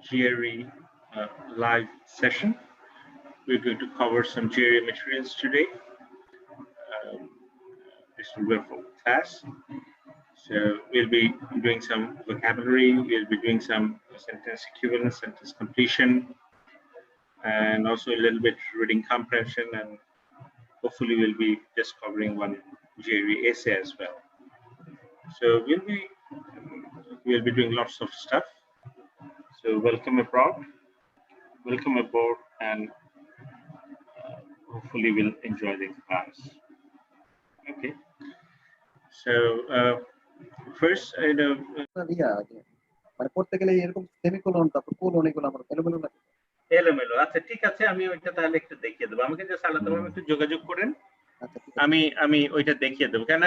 GRE live session. We're going to cover some GRE materials today. This is a wonderful class. So we'll be doing some vocabulary, we'll be doing some sentence equivalence, sentence completion, and also a little bit reading comprehension, and hopefully we'll be just covering one GRE essay as well. So we'll be doing lots of stuff. So welcome aboard, and hopefully we'll enjoy the class. Okay. So first, মানে পড়তে গেলে এরকম semicolon তারপর colon এগুলো আমার এলোমেলো লাগে। এলোমেলো, আচ্ছা ঠিক আছে, আমি ওইটা তাহলে একটু দেখিয়ে দেবো। আমাকে জাস্ট আলাদা ভাবে একটু যোগাযোগ করেন, আমি ওইটা দেখিয়ে দেবো। কেন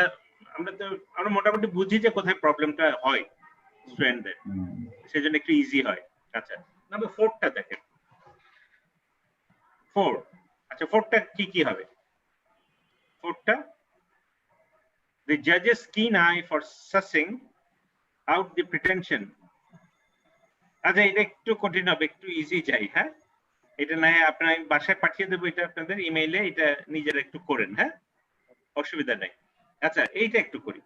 আমরা মোটামুটি বুঝি যে কোথায় প্রবলেমটা হয় স্টুডেন্টদের, সেজন্য একটু ইজি হয়। আচ্ছা, নাম্বার 4টা দেখেন। 4, আচ্ছা 4টা কি হবে? 4টা, the judge's keen eye for sussing out the pretension. আচ্ছা, এটা একটু কঠিন হবে, একটু ইজি যাই। হ্যাঁ, এটা না আপনার বাসায় পাঠিয়ে দেবো, এটা আপনাদের ইমেইলে, এটা নিজেরা একটু করেন। হ্যাঁ, অসুবিধা নাই। আচ্ছা, এইটা একটু করি,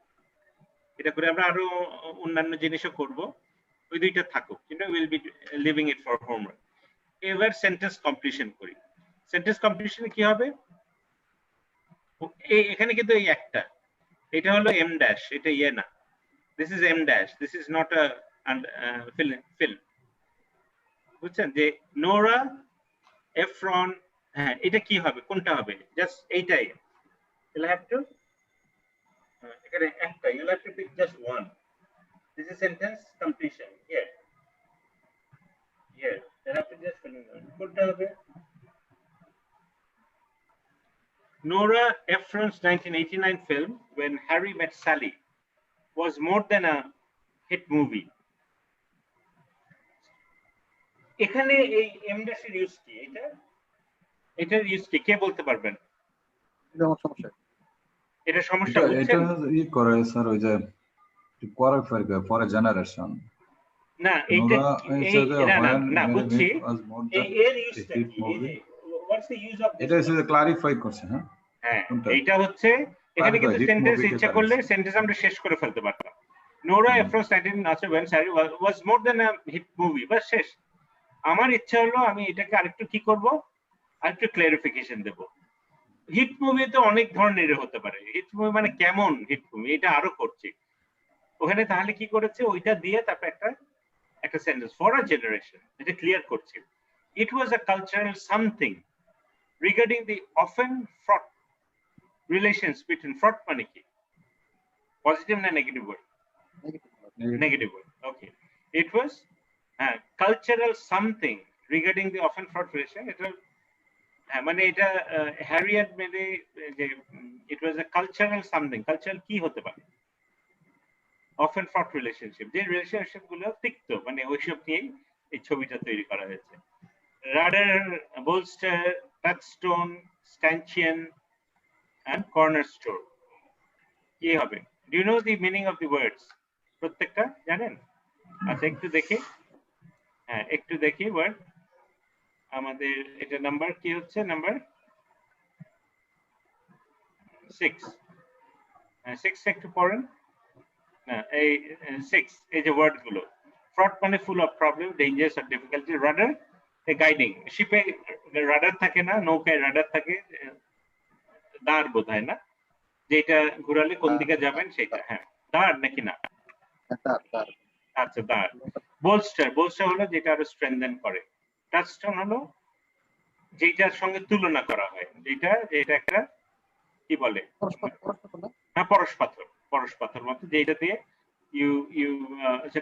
এটা করে আমরা আরো অন্যান্য জিনিসও করব। ওই দুইটা থাকুক, কিন্তু will be living it for homework. এবার সেন্টেন্স কমপ্লিশন করি। সেন্টেন্স কমপ্লিশনে কি হবে? এখানে কিন্তু এই একটা, এটা হলো এম ড্যাশ, এটা ইয়ে না, this is M dash, this is not a fill. বুঝছেন যে নোরা এফরন, হ্যাঁ এটা কি হবে, কোনটা হবে? জাস্ট এইটাই, you'll have to এখানে একটা, you'll have to pick just one. This is sentence completion. Here you'll have to just fill in কোনটা হবে? Nora Ephron's 1989 film When Harry Met Sally was more than a hit movie. এখানে এই M ড্যাশের use কি? এটার use কি কে বলতে পারবেন? এটা আমার সমস্যা। এটা সমস্যা বুঝছেন? এটা ই করে স্যার, ওই যে করে ফর এ জেনারেশন। না, এটা না বুঝছি, এই এর ইউজটা কি? What's the use of this? এটা হচ্ছে ক্লারিফাই করছে। হ্যাঁ হ্যাঁ, এটা হচ্ছে এখানে কিন্তু সেন্টেন্স ইচ্ছা করলে সেন্টেন্স আমরা শেষ করে ফেলতে পারতাম। Nora Ephron's 1989 Sally was more than a hit movie, বাস শেষ। আমার ইচ্ছা হলো আমি এটাকে আরেকটু কি করব, আরেকটু ক্লারিফিকেশন দেব। হিট মুভি তো অনেক ধরনের হতে পারে, হিট মুভি মানে কেমন হিট মুভি, এটা আরো করছে ওখানে। তাহলে কি করেছে, ওইটা দিয়ে তারপর একটা সেন্টেন্স ফর আ জেনারেশন, এটা ক্লিয়ার করছে। It was a cultural something regarding the often fraud relations between, fraud মানে কি, পজিটিভ না negative word? Negative word. Okay, it was cultural something regarding the often fraught relation. এটা মানে এটা Harry and মেডে, যে it was a cultural something. Cultural কি হতে পারে? often fraught relationship, যে রিলেশনশিপ গুলো তিক্ত, মানে ওইসব নিয়েই এই ছবিটা তৈরি করা হয়েছে। Rudder, bolster, touchstone, stanchion and corner store কি হবে? Do you know the meaning of the words? প্রত্যেকটা জানেন? আচ্ছা একটু দেখি, হ্যাঁ একটু দেখি ওয়ার্ড। আমাদের এটা নাম্বার কি হচ্ছে? নাম্বার 6। 6 একটু পড়েন না, এই 6, এই যে ওয়ার্ড গুলো। ফ্রড মানে ফুল অফ প্রবলেম, ডেঞ্জারাস আর ডিফিকাল্টি। রাডার এ গাইডিং, শিপে রাডার থাকে না, নৌকায় রাডার থাকে, দাঁড় বোধহয় না, যেটা ঘোরালে কোন দিকে যাবেন সেটা। হ্যাঁ, দাঁড় নাকি না? আচ্ছা দাঁড়। বোলস্টার হলো যেটা আরো স্ট্রেংথেন করে। টাচস্টোন হলো যেটার সঙ্গে তুলনা করা হয়, যেটা একটা কি বলে, হ্যাঁ পরশ পাথর মতো, যেটা দিয়ে you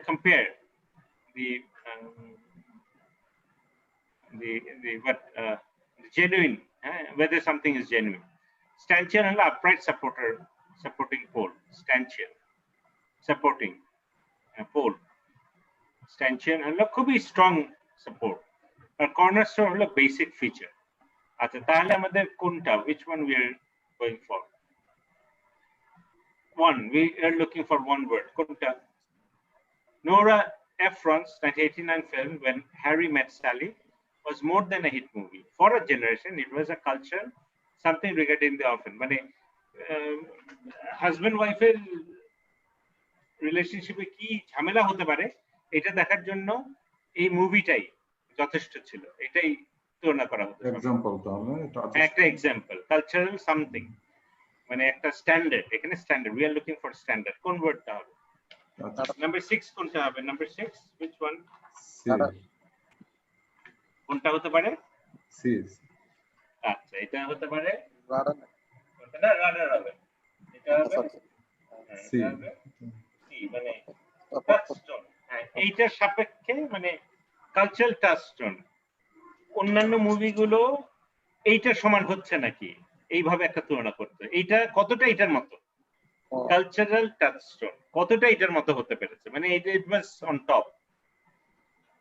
compare the what genuine, whether something is genuine. Stanchion হলো upright supporting pole, stanchion supporting pole, stanchion হলো খুবই স্ট্রং সাপোর্ট, আর কর্নারস্টোন হলো বেসিক ফিচার। আচ্ছা তাহলে আমাদের কোনটা, which one we are going for? One, we are looking for one word. কোনটা? Nora Efron's 1989 film When Harry Met Sally was more than a hit movie. For a generation, it was a culture, something regarding the orphan. মানে husband ওয়াইফের রিলেশনশিপে কি ঝামেলা হতে পারে এটা দেখার জন্য এই মুভিটাই যথেষ্ট ছিল। এটাই তুলনা করা হতো। এক্সাম্পল তাহলে একটা এক্সাম্পল, কালচারাল সামথিং, মানে একটা স্ট্যান্ডার্ড। এখানে standard, we are looking for standard. কোন ওয়ার্ডটা হবে? নাম্বার 6 কোনটা হবে? Number 6 which one? কোনটা হতে পারে? সিস। আচ্ছা, এটা হতে পারে রাডার না, রাডার হবে। এটা হবে সি। সি মানে টাচস্টোন। হ্যাঁ, এইটার সাপেক্ষে মানে কালচারাল টাচস্টোন। অন্যান্য মুভিগুলো এইটার সমান হচ্ছে নাকি, এইভাবে একটা তুলনা করতে। এইটা কতটা এটার মতো, কালচারাল টাচস্টোন কতটা এটার মতো হতে পেরেছে, মানে এটা ইট ওয়াজ অন টপ।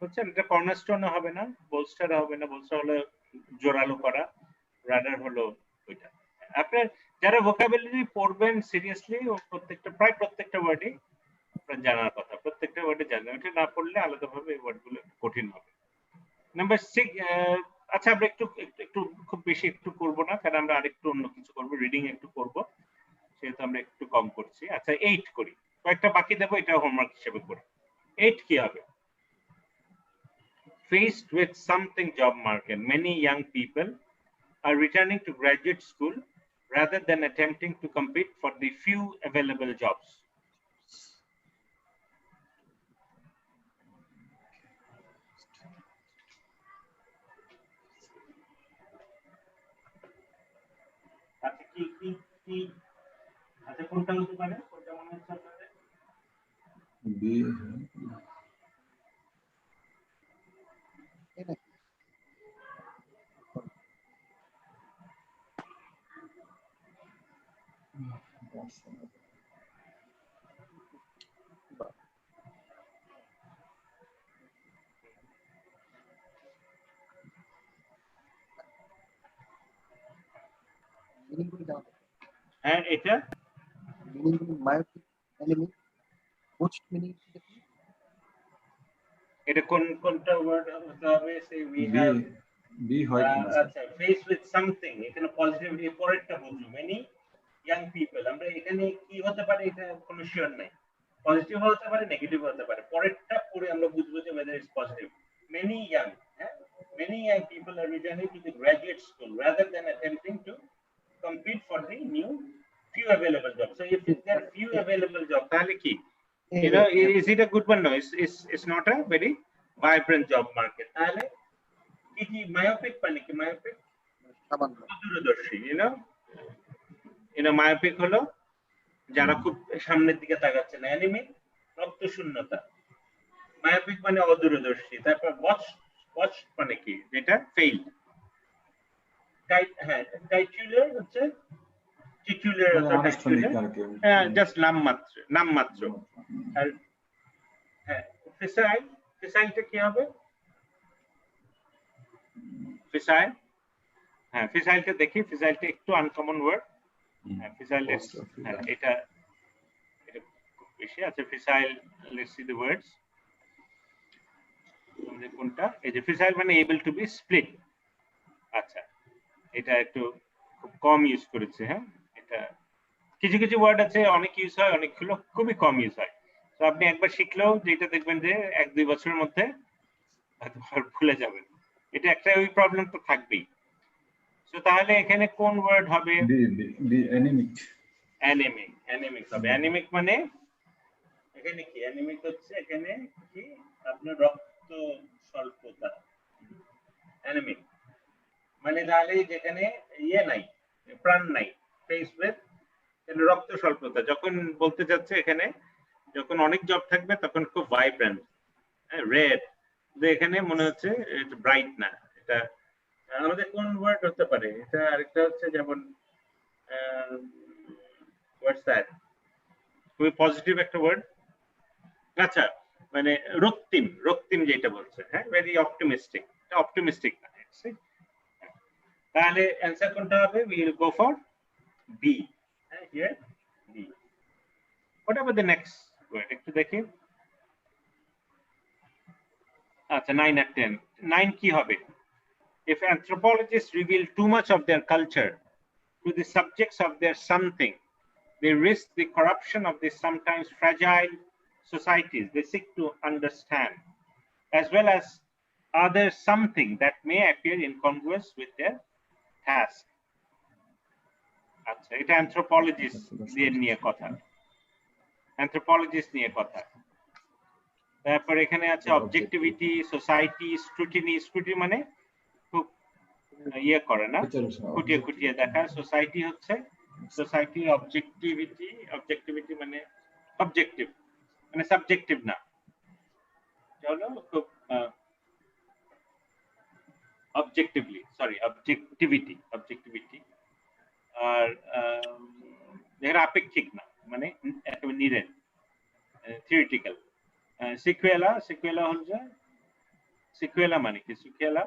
বুঝছেন? এটা কর্নারস্টোন হবে না, বোলস্টার হবে না। বোলস্টার হলো জোরালো করা, রাডার হলো ওইটা। আপনার যারা ভোকাবুলারি পড়বেন সিরিয়াসলি, প্রায় প্রত্যেকটা ওয়ার্ডই জানার কথা, প্রত্যেকটা ওয়ার্ডে জানবেন। এটা না পড়লে আলাদাভাবে এই ওয়ার্ডগুলো কঠিন হবে। নাম্বার 6, আচ্ছা আমরা একটু খুব বেশি একটু করবো না, কারণ আমরা আরেকটু অন্য কিছু করবো, রিডিং একটু করবো, সেহেতু আমরা একটু কম করছি। আচ্ছা 8 করি, কয়েকটা বাকি দেবো, এটা হোমওয়ার্ক হিসেবে করি। 8 কি হবে? Faced with something job market, many young people are returning to graduate school rather than attempting to compete for the few available jobs. আচ্ছা কি আচ্ছা কোনটা হতে পারে? কোনটা মনে হচ্ছে আপনাদের? বি। হ্যাঁ, এটা এটা কোনটা ওয়ার্ড হতে হবে? সে উই হ্যাভ বি হয় কি? আচ্ছা, ফেস উইথ সামথিং, এখানে পজিটিভলি পরেরটা বুঝুন। মেনি ইয়াং পিপল, আমরা এখানে কি হতে পারে এটা কোনো শিওর নাই, পজিটিভ হতে পারে, নেগেটিভ হতে পারে। পরেরটা পড়ে আমরা বুঝবো যে whether it's positive. Many young, many young people are returning to the graduate school rather than attempting to compete for the new few available jobs. So if there are few available jobs, তাহলে কি, you know, is it a good one? No, it's not a very vibrant job market. তাহলে কি myopic মানে কি? myopic দূরদর্শী, you know myopic হলো যারা খুব সামনের দিকে তাকাচ্ছে না। অ্যানিমিক রক্ত শূন্যতা। মায়োপিক মানে অদূরদর্শী। তারপর ওয়াচ মানে কি? যেটা ফেইল। হ্যাঁ, টাইটুলার হচ্ছে টিটুলার, হ্যাঁ জাস্ট নাম মাত্র। আর হ্যাঁ, ফিসাইলটা কি হবে? ফিসাইল, হ্যাঁ ফিসাইলটা দেখি। ফিসাইলটা একটু আনকমন ওয়ার্ড। হ্যাঁ, ফিসাইল, হ্যাঁ এটা খুব বেশি আছে। Fissile, let's see the words. আমাদের কোনটা? এই যে ফিসাইল মানে এবল টু বি স্প্লিট। আচ্ছা, এটা একটু খুব কম ইউজ করেছে। হ্যাঁ, এটা কিছু কিছু ওয়ার্ড আছে অনেক ইউজ হয়, অনেকগুলো খুবই কম ইউজ হয়। তো আপনি একবার শিখলেও যেটা দেখবেন যে 1-2 বছরের মধ্যে ভুলে যাবেন। এটা একটা ওই প্রবলেম তো থাকবেই। তো তাহলে এখানে কোন ওয়ার্ড হবে? অ্যানিমিক। অ্যানিমিক হবে। অ্যানিমিক মানে এখানে কি? অ্যানিমিক হচ্ছে এখানে কি আপনার রক্ত স্বল্পতা। অ্যানিমিক মানে তাহলে যেখানে ইয়ে নাই, প্রাণ নাই, ফেস উইথ রক্ত স্বল্পতা। যখন বলতে যাচ্ছে এখানে যখন অনেক জব থাকবে তখন খুব ভাইব্রেন্ট, রেড। এখানে মনে হচ্ছে এটা ব্রাইট না। এটা আমাদের কোন ওয়ার্ড হতে পারে? এটা আরেকটা হচ্ছে যেমন হোয়াটস দ্যাট, খুবই পজিটিভ একটা ওয়ার্ড। আচ্ছা, মানে রক্তিম যেটা বলছে, হ্যাঁ ভেরি অপটিমিস্টিক। এটা অপটিমিস্টিক না। তাহলে অ্যান্সার কোনটা হবে? We will go for B. হ্যাঁ, here B. What about the next word? একটু দেখি। আচ্ছা 9 আর 10 9 কি হবে if anthropologists reveal too much of their culture to the subjects of their something they risk the corruption of these sometimes fragile societies they seek to understand as well as other something that may appear incongruous with their task আচ্ছা এটা anthropologists দিয়ে নিয়ে কথা anthropologists নিয়ে কথা তারপর এখানে আছে অবজেক্টিভিটি সোসাইটি স্ক্রুটিনি স্ক্রুটিনি মানে খুব ইয়ে করে না খুঁটিয়ে খুঁটিয়ে দেখা সোসাইটি হচ্ছে সোসাইটি অবজেক্টিভিটি মানে অবজেক্টিভ মানে সাবজেক্টিভ না চলো খুব অবজেক্টিভিটি আর এরা আপেক্ষিক না মানে একেবারে নিরেট থিওরিটিক্যাল সিকুয়েলা হচ্ছে সিকুয়েলা মানে কি সিকুয়েলা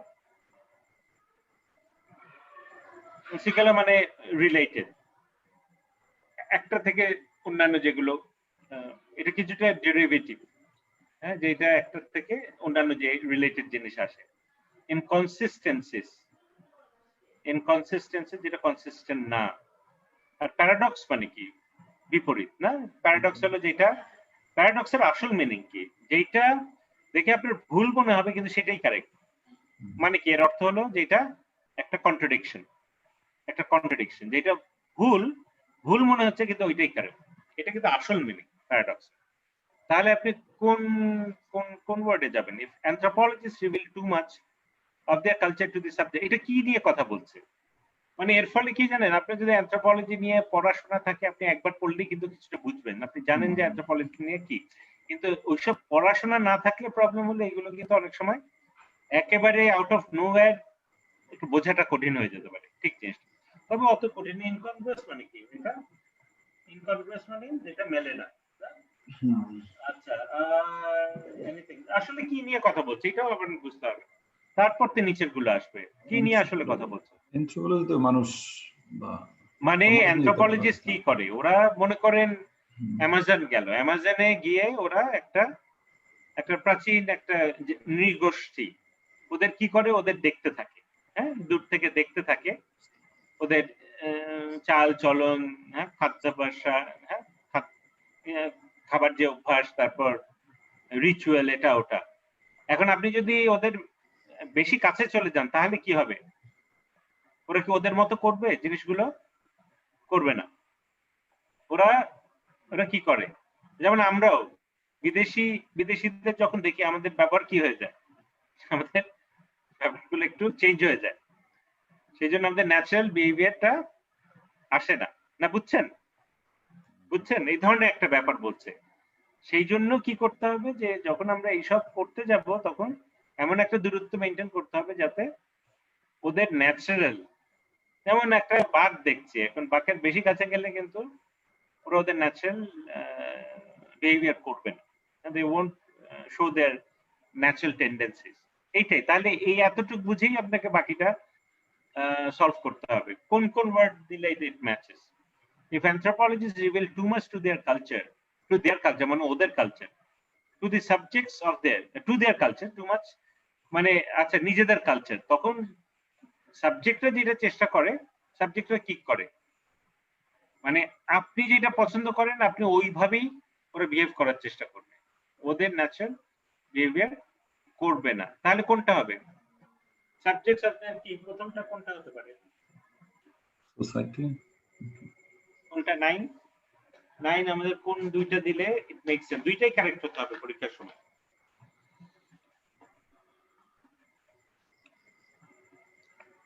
মানে রিলেটেড একটা থেকে অন্যান্য যেগুলো এটা কিছুটা ডেরিভেটিভ হ্যাঁ যেটা একটা থেকে অন্যান্য যে রিলেটেড জিনিস আসে ইনকনসিস্টেন্সি যেটা কনসিস্টেন্ট না আর প্যারাডক্স মানে কি বিপরীত না প্যারাডক্স হলো যেটা প্যারাডক্সের আসল মিনিং কি যেটা দেখে আপনার ভুল মনে হবে কিন্তু সেটাই কারেক্ট মানে কি এর অর্থ হলো যেটা একটা কন্ট্রাডিকশন যেটা ভুল মনে হচ্ছে কিন্তু ওইটাই কারেক্ট এটা কিন্তু আসল মিনিং প্যারাডক্স তাহলে আপনি কোন কোন কোন ওয়ার্ডে যাবেন if anthropologist reveal too much of their culture to the subject এটা কি নিয়ে কথা বলছে মানে এর ফলে কি জানেন আপনি যদি অ্যানথ্রোপোলজি নিয়ে পড়াশোনা থাকে আপনি একবার পড়লেই কিন্তু কিছুটা বুঝবেন আপনি জানেন যে অ্যানথ্রোপোলজি নিয়ে কি কিন্তু ওইসব পড়াশোনা না থাকলে প্রবলেম হলে এগুলো কিন্তু অনেক সময় একেবারে আউট অফ নোওয়্যার একটু বোঝাটা কঠিন হয়ে যেতে পারে ঠিক জিনিসটা তবে অত কঠিন ইনকনগ্রুয়াস মানে কি এটা ইনকনগ্রুয়াস মানে যেটা মেলে না আচ্ছা এনিথিং আসলে কি নিয়ে কথা বলছে এটাও আবার বুঝতে হবে তারপর তো নিচের গুলো আসবে কি নিয়ে আসলে কথা বলছে অ্যানথ্রোপোলজি তো মানুষ মানে অ্যানথ্রোপোলজিস্ট কি করে ওরা মনে করেন অ্যামাজন গেল অ্যামাজনে গিয়ে ওরা একটা প্রাচীন একটা নৃগোষ্ঠী ওদের কি করে ওদের দেখতে থাকে হ্যাঁ দূর থেকে দেখতে থাকে ওদের চাল চলন হ্যাঁ খাদ্যাভ্যাস হ্যাঁ খাবার যে অভ্যাস তারপর রিচুয়াল এটা ওটা এখন আপনি যদি ওদের বেশি কাছে চলে যান তাহলে কি হবে ওরা কি ওদের মতো করবে জিনিসগুলো করবে না ওরা কি করে যেমন আমরাও বিদেশিদের যখন দেখি আমাদের ব্যবহার কি হয়ে যায় আমাদের ব্যাপারগুলো একটু চেঞ্জ হয়ে যায় সেই জন্য আমাদের ন্যাচারাল বিহেভিয়ারটা আসে না বুঝছেন এই ধরনের একটা ব্যাপার বলছে সেই জন্য কি করতে হবে যে যখন আমরা এইসব করতে যাব তখন এমন একটা দূরত্ব মেনটেন করতে হবে যাতে ওদের ন্যাচারাল যেমন একটা বাঘ দেখছে এখন বাঘের বেশি কাছে গেলে কিন্তু ওরা ওদের ন্যাচারাল বিহেভিয়ার করবে না they won't show their natural tendencies এইটাই তাহলে এই এতটুকু বুঝেই আপনাকে বাকিটা সলভ করতে হবে কোন ওয়ার্ড দিলে it matches if anthropologists reveal too much to their culture মানে ওদের culture to the subjects of their culture too much মানে আচ্ছা নিজেদের কালচার তখন সাবজেক্টরা যেটা চেষ্টা করে সাবজেক্টরা কি করে মানে আপনি যেটা পছন্দ করেন আপনি ওইভাবেই ওরা বিহেভ করার চেষ্টা করবে ওদের ন্যাচারাল বিহেভিয়ার করবে না তাহলে কোনটা হবে সাবজেক্টস আপনার কি প্রথমটা কোনটা হতে পারে সোসাইটি কোনটা 9 আমাদের কোন দুইটা দিলে ইট মেক্স সেন্স দুইটাই কারেক্ট হতে হবে পরীক্ষার সময়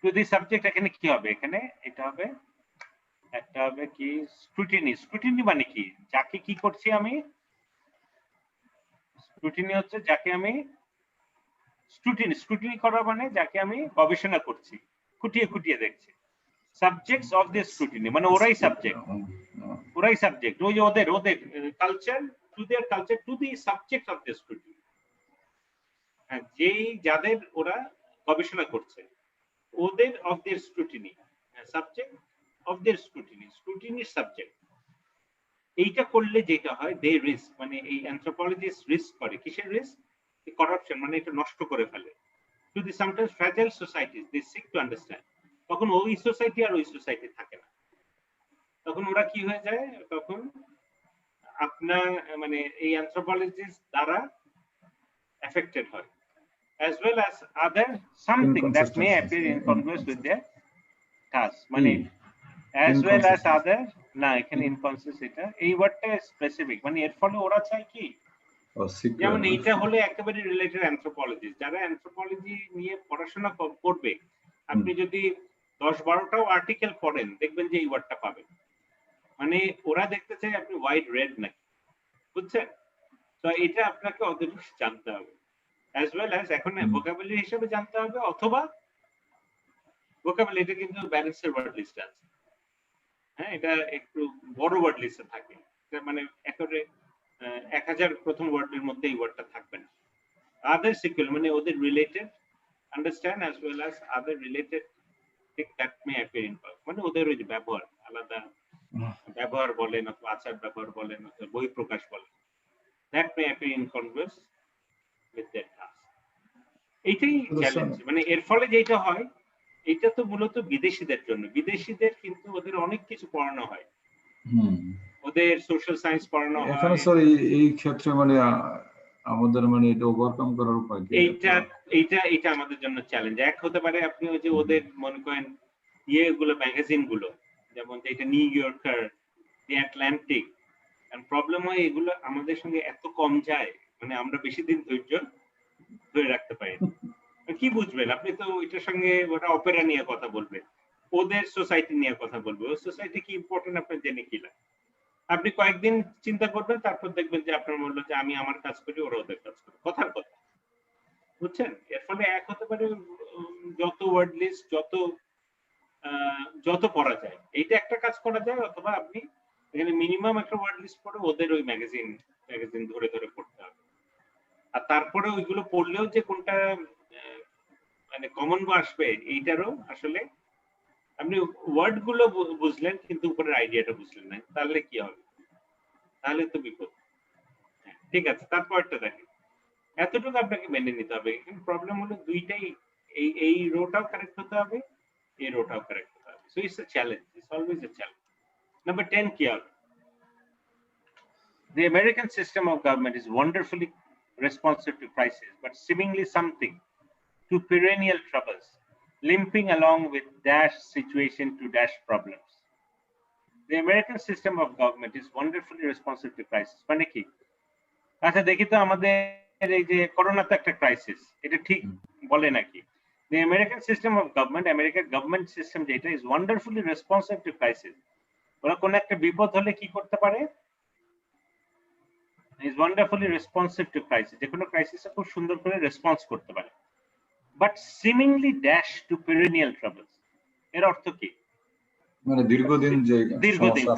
টু দি সাবজেক্ট এখানে কি হবে এখানে এটা হবে একটা হবে কি স্ক্রুটিনি মানে কি যাকে কি করছি আমি স্ক্রুটিনি হচ্ছে যাকে আমি স্ক্রুটিনি করা মানে যাকে আমি গবেষণা করছি খুঁটিয়ে দেখছি সাবজেক্টস অফ দি স্ক্রুটিনি মানে ওরাই সাবজেক্ট ওই যে ওদের culture to their culture to the subject of the scrutiny যেই যাদের ওরা গবেষণা করছে ওদের of their scrutiny subject of their স্ক্রুটিনির সাবজেক্ট এইটা করলে যেটা হয় দে রিস্ক মানে এই অ্যানথ্রোপোলজিস্ট রিস্ক করে কিসের রিস্ক করাপশন মানে এটা নষ্ট করে ফেলে। To the sometimes fragile societies they seek to understand, তখন ওই সোসাইটি আর ওই সোসাইটি থাকে না, তখন ওরা কি হয়ে যায়, তখন আপনার মানে এই অ্যানথ্রোপোলজিস্ট দ্বারা এফেক্টেড হয়, as well as other something that may appear incongruous with their task, মানে as well as other, না এখানে ইনকনসিস্টেন্ট, এটা এই ওয়ার্ডটা স্পেসিফিক, মানে এর ফলে ওরা চায় কি, যেমন এইটা হলে একেবারে রিলেটেড অ্যানথ্রোপোলজিস্ট, যারা অ্যানথ্রোপোলজি নিয়ে পড়াশোনা করবে, আপনি যদি 10-12টাও আর্টিকেল পড়েন দেখবেন যে এই ওয়ার্ডটা পাবেন, মানে ওরা দেখতে চায় আপনি হোয়াইট রেড নাকি, বুঝছেন? তো এটা আপনাকে ওদের জানতে হবে, as well as এখন ভোকাবুলারি হিসেবে জানতে হবে, অথবা ভোকাবুলারি এটা কিন্তু ব্যালেন্সের ওয়ার্ড লিস্ট আছে, হ্যাঁ এটা একটু বড় ওয়ার্ড লিস্টে থাকে, এটা মানে একেবারে 1000 প্রথম ওয়ার্ডের মধ্যে এই ওয়ার্ডটা থাকবে না। আদার সিকুয়েল মানে ওদের related understand as well as other related thing that may appear in book, মানে ওদের ওই যে ব্যবহার আলাদা ব্যবহার বলেন অথবা আচার ব্যবহার বলেন অথবা বই প্রকাশ বলেন, that may appear incongruous with their task. এইটাই চ্যালেঞ্জ, মানে এর ফলে যেটা হয়, এটা তো মূলত বিদেশিদের জন্য, বিদেশিদের কিন্তু ওদের অনেক কিছু পড়ানো হয়, ওদের সোশ্যাল সায়েন্স পড়ানো হয়, এখানে স্যার এই ক্ষেত্রে মানে আমাদের মানে এটা ওভারকাম করার উপায় কি? এইটা আমাদের জন্য চ্যালেঞ্জ। এক হতে পারে আপনি ওই যে ওদের মনে করেন ইয়েগুলো ম্যাগাজিন গুলো, যেমন যেটা New Yorker, the Atlantic, and problem হয় এগুলো আমাদের সঙ্গে এত কম যায়, মানে আমরা বেশি দিন ধৈর্য ধরে রাখতে পারি না। কি বুঝবেন আপনি, তো ওইটার সঙ্গে ওটা অপেরা নিয়ে কথা বলবে, ওদের সোসাইটি নিয়ে কথা বলবে, ওই সোসাইটি কি ইম্পর্টেন্ট আপনার জেনে কি লাগে, আপনি কয়েকদিন চিন্তা করবেন, তারপর দেখবেন যে আপনার বললো যে আমি আমার কাজ করি, ওরা ওদের কাজ করে, কথার কথা, বুঝছেন? এর ফলে এক হতে পারে যত ওয়ার্ড লিস্ট যত পড়া যায় এইটা একটা কাজ করা যায়, অথবা আপনি এখানে মিনিমাম একটা ওয়ার্ড লিস্ট পড়ে ওদের ওই ম্যাগাজিন ধরে ধরে পড়তে হবে, আর তারপরে ওইগুলো পড়লেও যে কোনটা মানে কমন আসবে এইটারও আসলে আপনি ওয়ার্ড গুলো বুঝলেন কিন্তু উপরের আইডিয়াটা বুঝলেন না, তাহলে কি হবে? তাহলে তো বিপদ। ঠিক আছে, তারপরটা দেখেন, এতটুকু আপনাকে মেনে নিতে হবে। কিন্তু প্রবলেম হলো দুইটাই, এই রোটাও কারেক্ট হতে হবে, এই রোটাও কারেক্ট হতে হবে। So it's a challenge, it's always a challenge. Number 10 কি হবে? The American system of government is wonderfully responsive to crisis, but seemingly something to perennial troubles, limping along with dash situation to dash problems. The American system of government is wonderfully responsive to crisis. মানে কি? আচ্ছা দেখি তো আমাদের এই যে corona তো একটা ক্রাইসিস, এটা ঠিক বলে নাকি? The American system of government, American government system যেটা is wonderfully responsive to crisis. ওরা কোন একটা বিপদ হলে কি করতে পারে? Is wonderfully responsive to crisis. যে কোনো ক্রাইসিসে খুব সুন্দর করে রেসপন্স করতে পারে। But seemingly dash to perennial troubles. এর অর্থ কি? মানে দীর্ঘদিন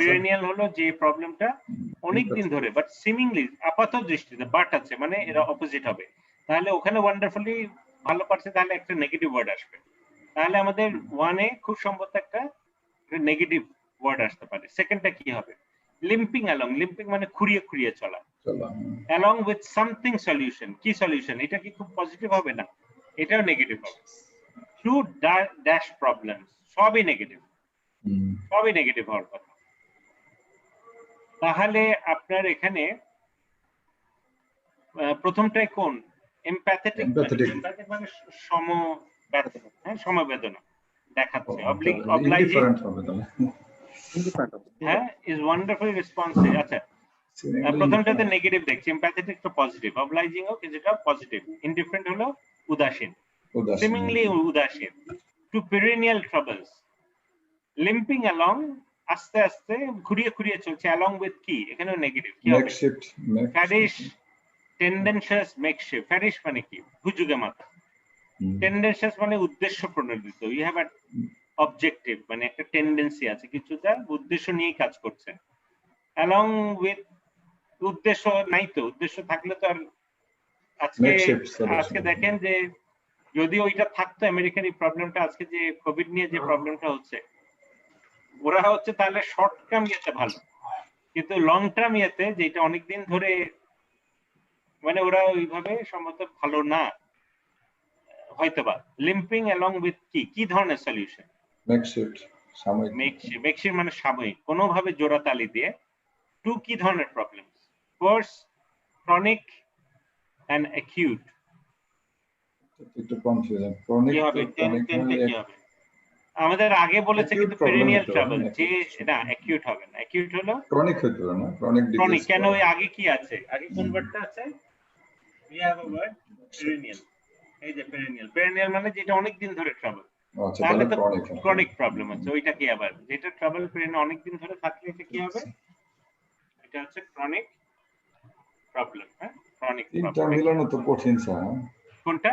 perennial হলো যে প্রবলেমটা অনেক দিন ধরে, বাট সিমিংলি আপাত দৃষ্টিতে বাট আছে, মানে এরা অপোজিট হবে। তাহলে ওখানে ওয়ান্ডারফুলি ভালো পারছে, তাহলে একটা নেগেটিভ ওয়ার্ড আসবে, তাহলে আমাদের ওয়ানে খুব সম্ভবত একটা নেগেটিভ ওয়ার্ড আসতে পারে। সেকেন্ডটা কি হবে? লিম্পিং অ্যালং, লিম্পিং মানে খুঁড়িয়ে খুঁড়িয়ে চলা, অ্যালং উইথ সামথিং সলিউশন, কি সলিউশন? এটা কি খুব পজিটিভ হবে না? এটাও নেগেটিভ হবে। টু ড্যাশ প্রবলেমস, সবই নেগেটিভ, সবই নেগেটিভ হওয়ার কথা। তাহলে আপনার এখানে প্রথমটাই কোন? এমপ্যাথেটিক, মানে সমবেদনা দেখাচ্ছে, অবলাইজিং, হ্যাঁ, ইজ ওয়ান্ডারফুলি রেসপন্সিভ। আচ্ছা, প্রথমটাতে নেগেটিভ দেখছি, এমপ্যাথেটিক তো পজিটিভ, অবলাইজিং ও কিছুটা পজিটিভ, ইনডিফারেন্ট হলো উদাসীন, সিমিংলি উদাসীন। টু পেরিনিয়াল ট্রাবলস, লিম্পিং অ্যালং, আস্তে আস্তে ঘুরিয়ে ঘুরিয়ে চলছে, অ্যালং উইথ কি? এখানেও নেগেটিভ, কি হবে? ফ্যারিশ, টেন্ডেন্সিয়াস, মেকশিফট। ফ্যারিশ মানে কি? হুজুগে মাথা। টেন্ডেন্সিয়াস মানে উদ্দেশ্য প্রণোদিত, ইউ হ্যাভ আন অবজেক্টিভ, মানে একটা টেন্ডেন্সি আছে, কিছুটা উদ্দেশ্য নিয়ে কাজ করছে। অ্যালং উইথ, উদ্দেশ্য নাই তো, উদ্দেশ্য থাকলে তো আর আজকে দেখেন যে যদি ওইটা থাকতো, আমেরিকার এই প্রবলেমটা আজকে যে কোভিড নিয়ে যে প্রবলেমটা হচ্ছে, ওরা হচ্ছে তাহলে শর্ট টার্ম ইয়েতে ভালো, কিন্তু লং টার্ম ইয়েতে যেটা অনেকদিন ধরে মানে ওরা ওইভাবে সম্ভবত ভালো না হয়তোবা। লিম্পিং অ্যালং উইথ কি ধরনের সলিউশন? মেকশিফট, সাময়িক। মেকশিফট মানে সাময়িক, কোনোভাবে জোড়াতালি দিয়ে। টু কি ধরনের problem? Course, chronic and acute. একটু কনফিউশন। ক্রনিক কি তো হবে? ক্রনিক টেনতে কি হবে? আমাদের আগে বলেছে কিন্তু পেরিনিয়াল ট্রাবল, যে না অ্যাকিউট হবে না। অ্যাকিউট হলো ক্রনিক হতে পারে না, ক্রনিক ডিজিজ। ক্রনিক কেন? ওই আগে কি আছে? আগে কোন ওয়ার্ডটা আছে? we have a word perennial. এই যে পেরিনিয়াল, পেরিনিয়াল মানে যেটা অনেক দিন ধরে ট্রাবল। আচ্ছা, তাহলে তাহলে তো ক্রনিক। ক্রনিক প্রবলেম আছে। ওইটা কি আবার যেটা ট্রাবল পেরিনিয়াল অনেক দিন ধরে থাকলে এটা কি হবে? এটা হচ্ছে ক্রনিক প্রবলেম। হ্যাঁ, ক্রনিক তিনটা প্রবলেম। মিলানো তো কঠিন স্যার। কোনটা?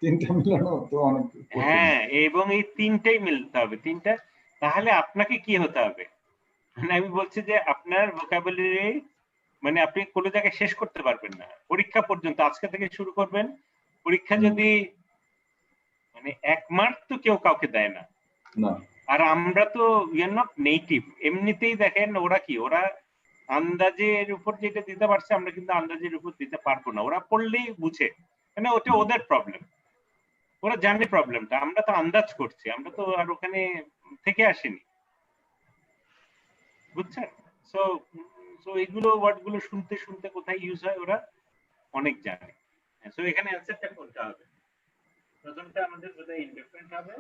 তিনটা মিলানো তো অনেক কঠিন। হ্যাঁ, এবং এই তিনটাই মিলতে হবে, তিনটা। তাহলে আপনাকে কি হতে হবে? মানে আমি বলছি যে আপনার ভোকাবুলারি মানে আপনি কোনো জায়গায় শেষ করতে পারবেন না। পরীক্ষা পর্যন্ত আজকে থেকে শুরু করবেন। পরীক্ষা যদি মানে 1 মার্ক তো কেউ কাউকে দেয় না। না। আর আমরা তো উই আর নট নেটিভ। এমনিতেই দেখেন ওরা কি, ওরা আন্দাজের উপর যেটা দিতে পারছে আমরা কিন্তু আন্দাজের উপর দিতে পারবো না। ওরা পড়লেই বুঝে, মানে ওটা ওদের প্রবলেম। ওরা জানে প্রবলেমটা, আমরা তো আন্দাজ করছি, আমরা তো আর ওখানে থেকে আসিনি, বুঝছেন? সো সো এইগুলো ওয়ার্ড গুলো শুনতে শুনতে কোথায় ইউজ হয় ওরা অনেক জানে। সো এখানে অ্যান্সারটা কোনটা হবে? প্রথমটা আমাদের বোধহয় ইনডিফারেন্ট হবে।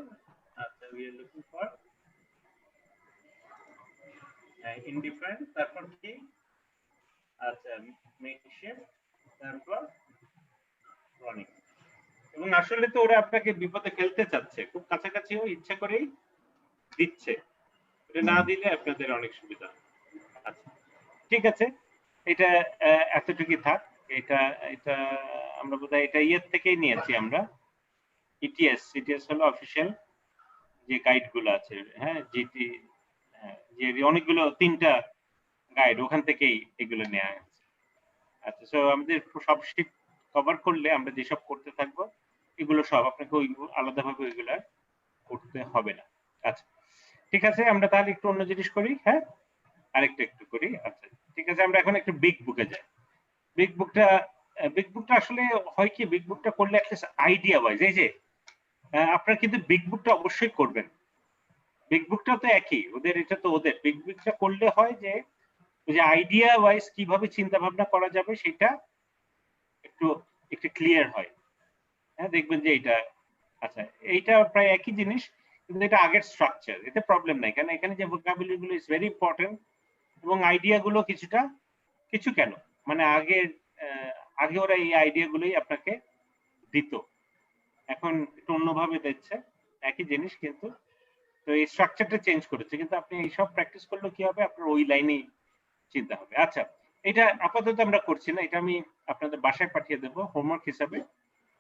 আচ্ছা, we are looking for indifferent. তারপর কি? আচ্ছা, মেকশিফট, তারপর ক্রনিক। এবং আসলে তো ওরা আপনাকে বিপদে ফেলতে চাচ্ছে, খুব কাছাকাছিও ইচ্ছা করেই দিচ্ছে। এটা না দিলে আপনাদের অনেক সুবিধা। আচ্ছা, ঠিক আছে, এটা এতটুকুই থাক। এটা এটা আমরা বোধহয় এটা ইয়ের থেকেই নিয়েছি আমরা, ইটিএস। ইটিএস হলো অফিসিয়াল যে গাইড গুলো আছে, হ্যাঁ, জিটি, যে অনেকগুলো 3টা গাইড, ওখান থেকেই এগুলো নেওয়া হয়েছে। আচ্ছা, সো আমাদের সব শিট কভার করলে আমরা যেসব করতে থাকবো এগুলো সব আপনাকে ওই আলাদাভাবে ওইগুলো করতে হবে না। আচ্ছা, ঠিক আছে, আমরা তাহলে একটু অন্য জিনিস করি। হ্যাঁ, আরেকটা একটু করি। আচ্ছা, ঠিক আছে, আমরা এখন একটু বিগ বুকে যাই। বিগ বুকটা আসলে হয় কি, বিগ বুকটা করলে একটা আইডিয়া ওয়াইজ, এই যে আপনারা কিন্তু বিগ বুকটা অবশ্যই করবেন। বিগ বুকটা তো একই, ওদের এটা তো ওদের। বিগ বুকটা করলে হয় যে ওই যে আইডিয়া ওয়াইজ কিভাবে চিন্তা ভাবনা করা যাবে সেটা একটু একটু ক্লিয়ার হয়। হ্যাঁ, দেখবেন যে এটা, আচ্ছা, এইটা প্রায় একই জিনিস, কিন্তু এটা আগের স্ট্রাকচার, এতে প্রবলেম নাই। কারণ এখানে যে ভোকাবুলারি গুলো ইজ ভেরি ইম্পর্টেন্ট, এবং আইডিয়া গুলো কিছু কেন মানে আগে ওরা এই আইডিয়া গুলোই আপনাকে দিত, এখন একটু অন্যভাবে দিচ্ছে একই জিনিস, কিন্তু তো এই স্ট্রাকচারটা চেঞ্জ করেছে। কিন্তু আপনি এইসব প্র্যাকটিস করলে কি হবে, আপনার ওই লাইনেই চিন্তা হবে। আচ্ছা, এটা আপাতত আমরা করছি না, এটা আমি আপনাদের বাসায় পাঠিয়ে দেবো হোমওয়ার্ক হিসাবে।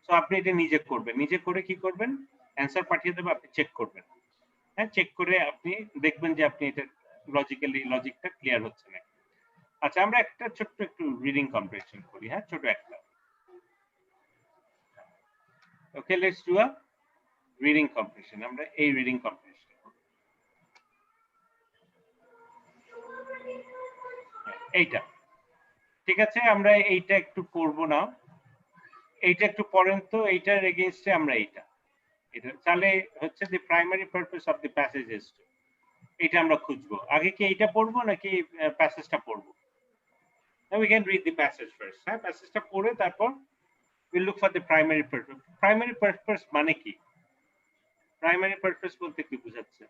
তো আপনি এটা নিজে করবেন, নিজে করে কি করবেন, অ্যান্সার পাঠিয়ে দেবো, আপনি চেক করবেন। হ্যাঁ, চেক করে আপনি দেখবেন যে আপনি এটা লজিকটা ক্লিয়ার হচ্ছে না। আচ্ছা, আমরা একটা ছোট্ট একটু রিডিং কম্পিটিশন করি। হ্যাঁ, ছোট একটা। Okay, let's do a reading competition. আমরা এই রিডিং কম্পিটিশন এইটা, ঠিক আছে, আমরা এইটা একটু করব না, এইটা একটু পড়েন তো। এইটার এগেইনস্টে আমরা এটা তাহলে হচ্ছে the primary purpose of the passage is to, এটা আমরা খুঁজবো। আগে কি এইটা পড়বো নাকি প্যাসেজটা পড়বো? We can read the passage first. হ্যাঁ, প্যাসেজটা পড়ে তারপর we'll look for the primary purpose. Primary purpose মানে কি? প্রাইমারি পারপাস বলতে কি বোঝাচ্ছে?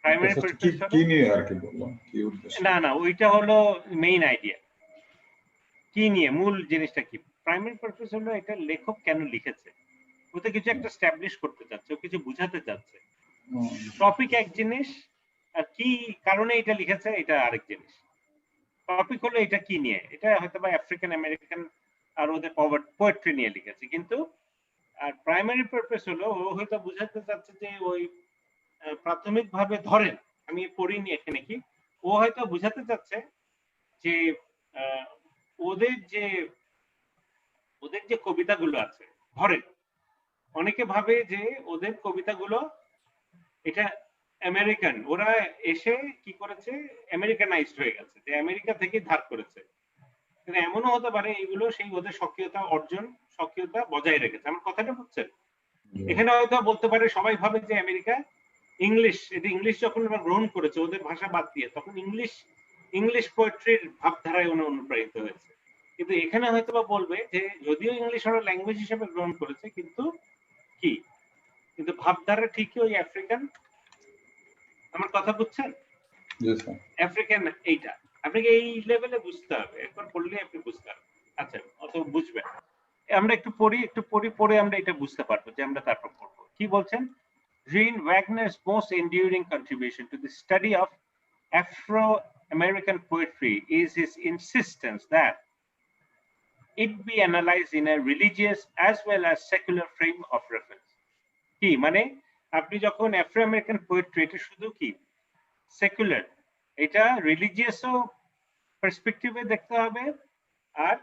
প্রাইমারি পারপাস কি নিয়ে আর কি বললাম, কি উদ্দেশ্য? না, ওইটা হলো মেইন আইডিয়া। কি নিয়ে, মূল জিনিসটা কি? প্রাইমারি পারপাস হলো এটা লেখক কেন লিখেছে, ও তো কিছু একটা এস্টাবলিশ করতে চাচ্ছে, ও কিছু বোঝাতে চাচ্ছে। টপিক এক জিনিস, আর কি কারণে এটা লিখেছে এটা আরেক জিনিস। টপিক হলো এটা কি নিয়ে, এটা হয়তো বা আফ্রিকান আমেরিকান আর ওদের পোয়েট্রি নিয়ে লিখেছে, কিন্তু আর প্রাইমারি পারপাস হলো ও হয়তো বোঝাতে চাচ্ছে যে ওই প্রাথমিকভাবে ধরেন, আমি পড়িনি এখানে কি, ও হয়তো বোঝাতে চাচ্ছে যে ওদের যে কবিতাগুলো আছে, ধরেন অনেকে ভাবে যে ওদের কবিতাগুলো এটা আমেরিকান, ওরা এসে কি করেছে, আমেরিকানাইজড হয়ে গেছে, যে আমেরিকা থেকে ধার করেছে। কিন্তু এমনও হতে পারে এইগুলো সেই ওদের সক্রিয়তা বজায় রেখেছে। আমার কথাটা বুঝছেন? এখানে হয়তো বলতে পারে সবাই ভাবে যে আমেরিকা ইংলিশ যখন ওরা গ্রহণ করেছে ওদের ভাষা বাদ দিয়ে, তখন ইংলিশ পোয়েট্রির ভাবধারায় অনুপ্রাণিত হয়েছে। কিন্তু এখানে হয়তো বা বলবে যে যদিও ইংলিশ ওরা ল্যাঙ্গুয়েজ হিসেবে গ্রহণ করেছে, কিন্তু ভাবধারা ঠিকই ওই আফ্রিকান। আমার কথা বুঝছেন? আফ্রিকান এইটা আপনাকে এই লেভেলে বুঝতে হবে, একবার পড়লে আপনি বুঝতে পারবেন। আচ্ছা, অত বুঝবেন। আমরা একটু পরে আমরা এটা বুঝতে পারবো যে আমরা তারপর পড়বো। কি বলছেন? Jean Wagner's most enduring contribution to the study of Afro-American poetry is his insistence that it be analyzed in a religious as well as secular frame of reference. কি মানে আপনি যখন আফ্রো আমেরিকান পোয়েট্রি, এটা শুধু কি secular, এটা রিলিজিয়াসও পার্সপেক্টিভে দেখতে হবে, আর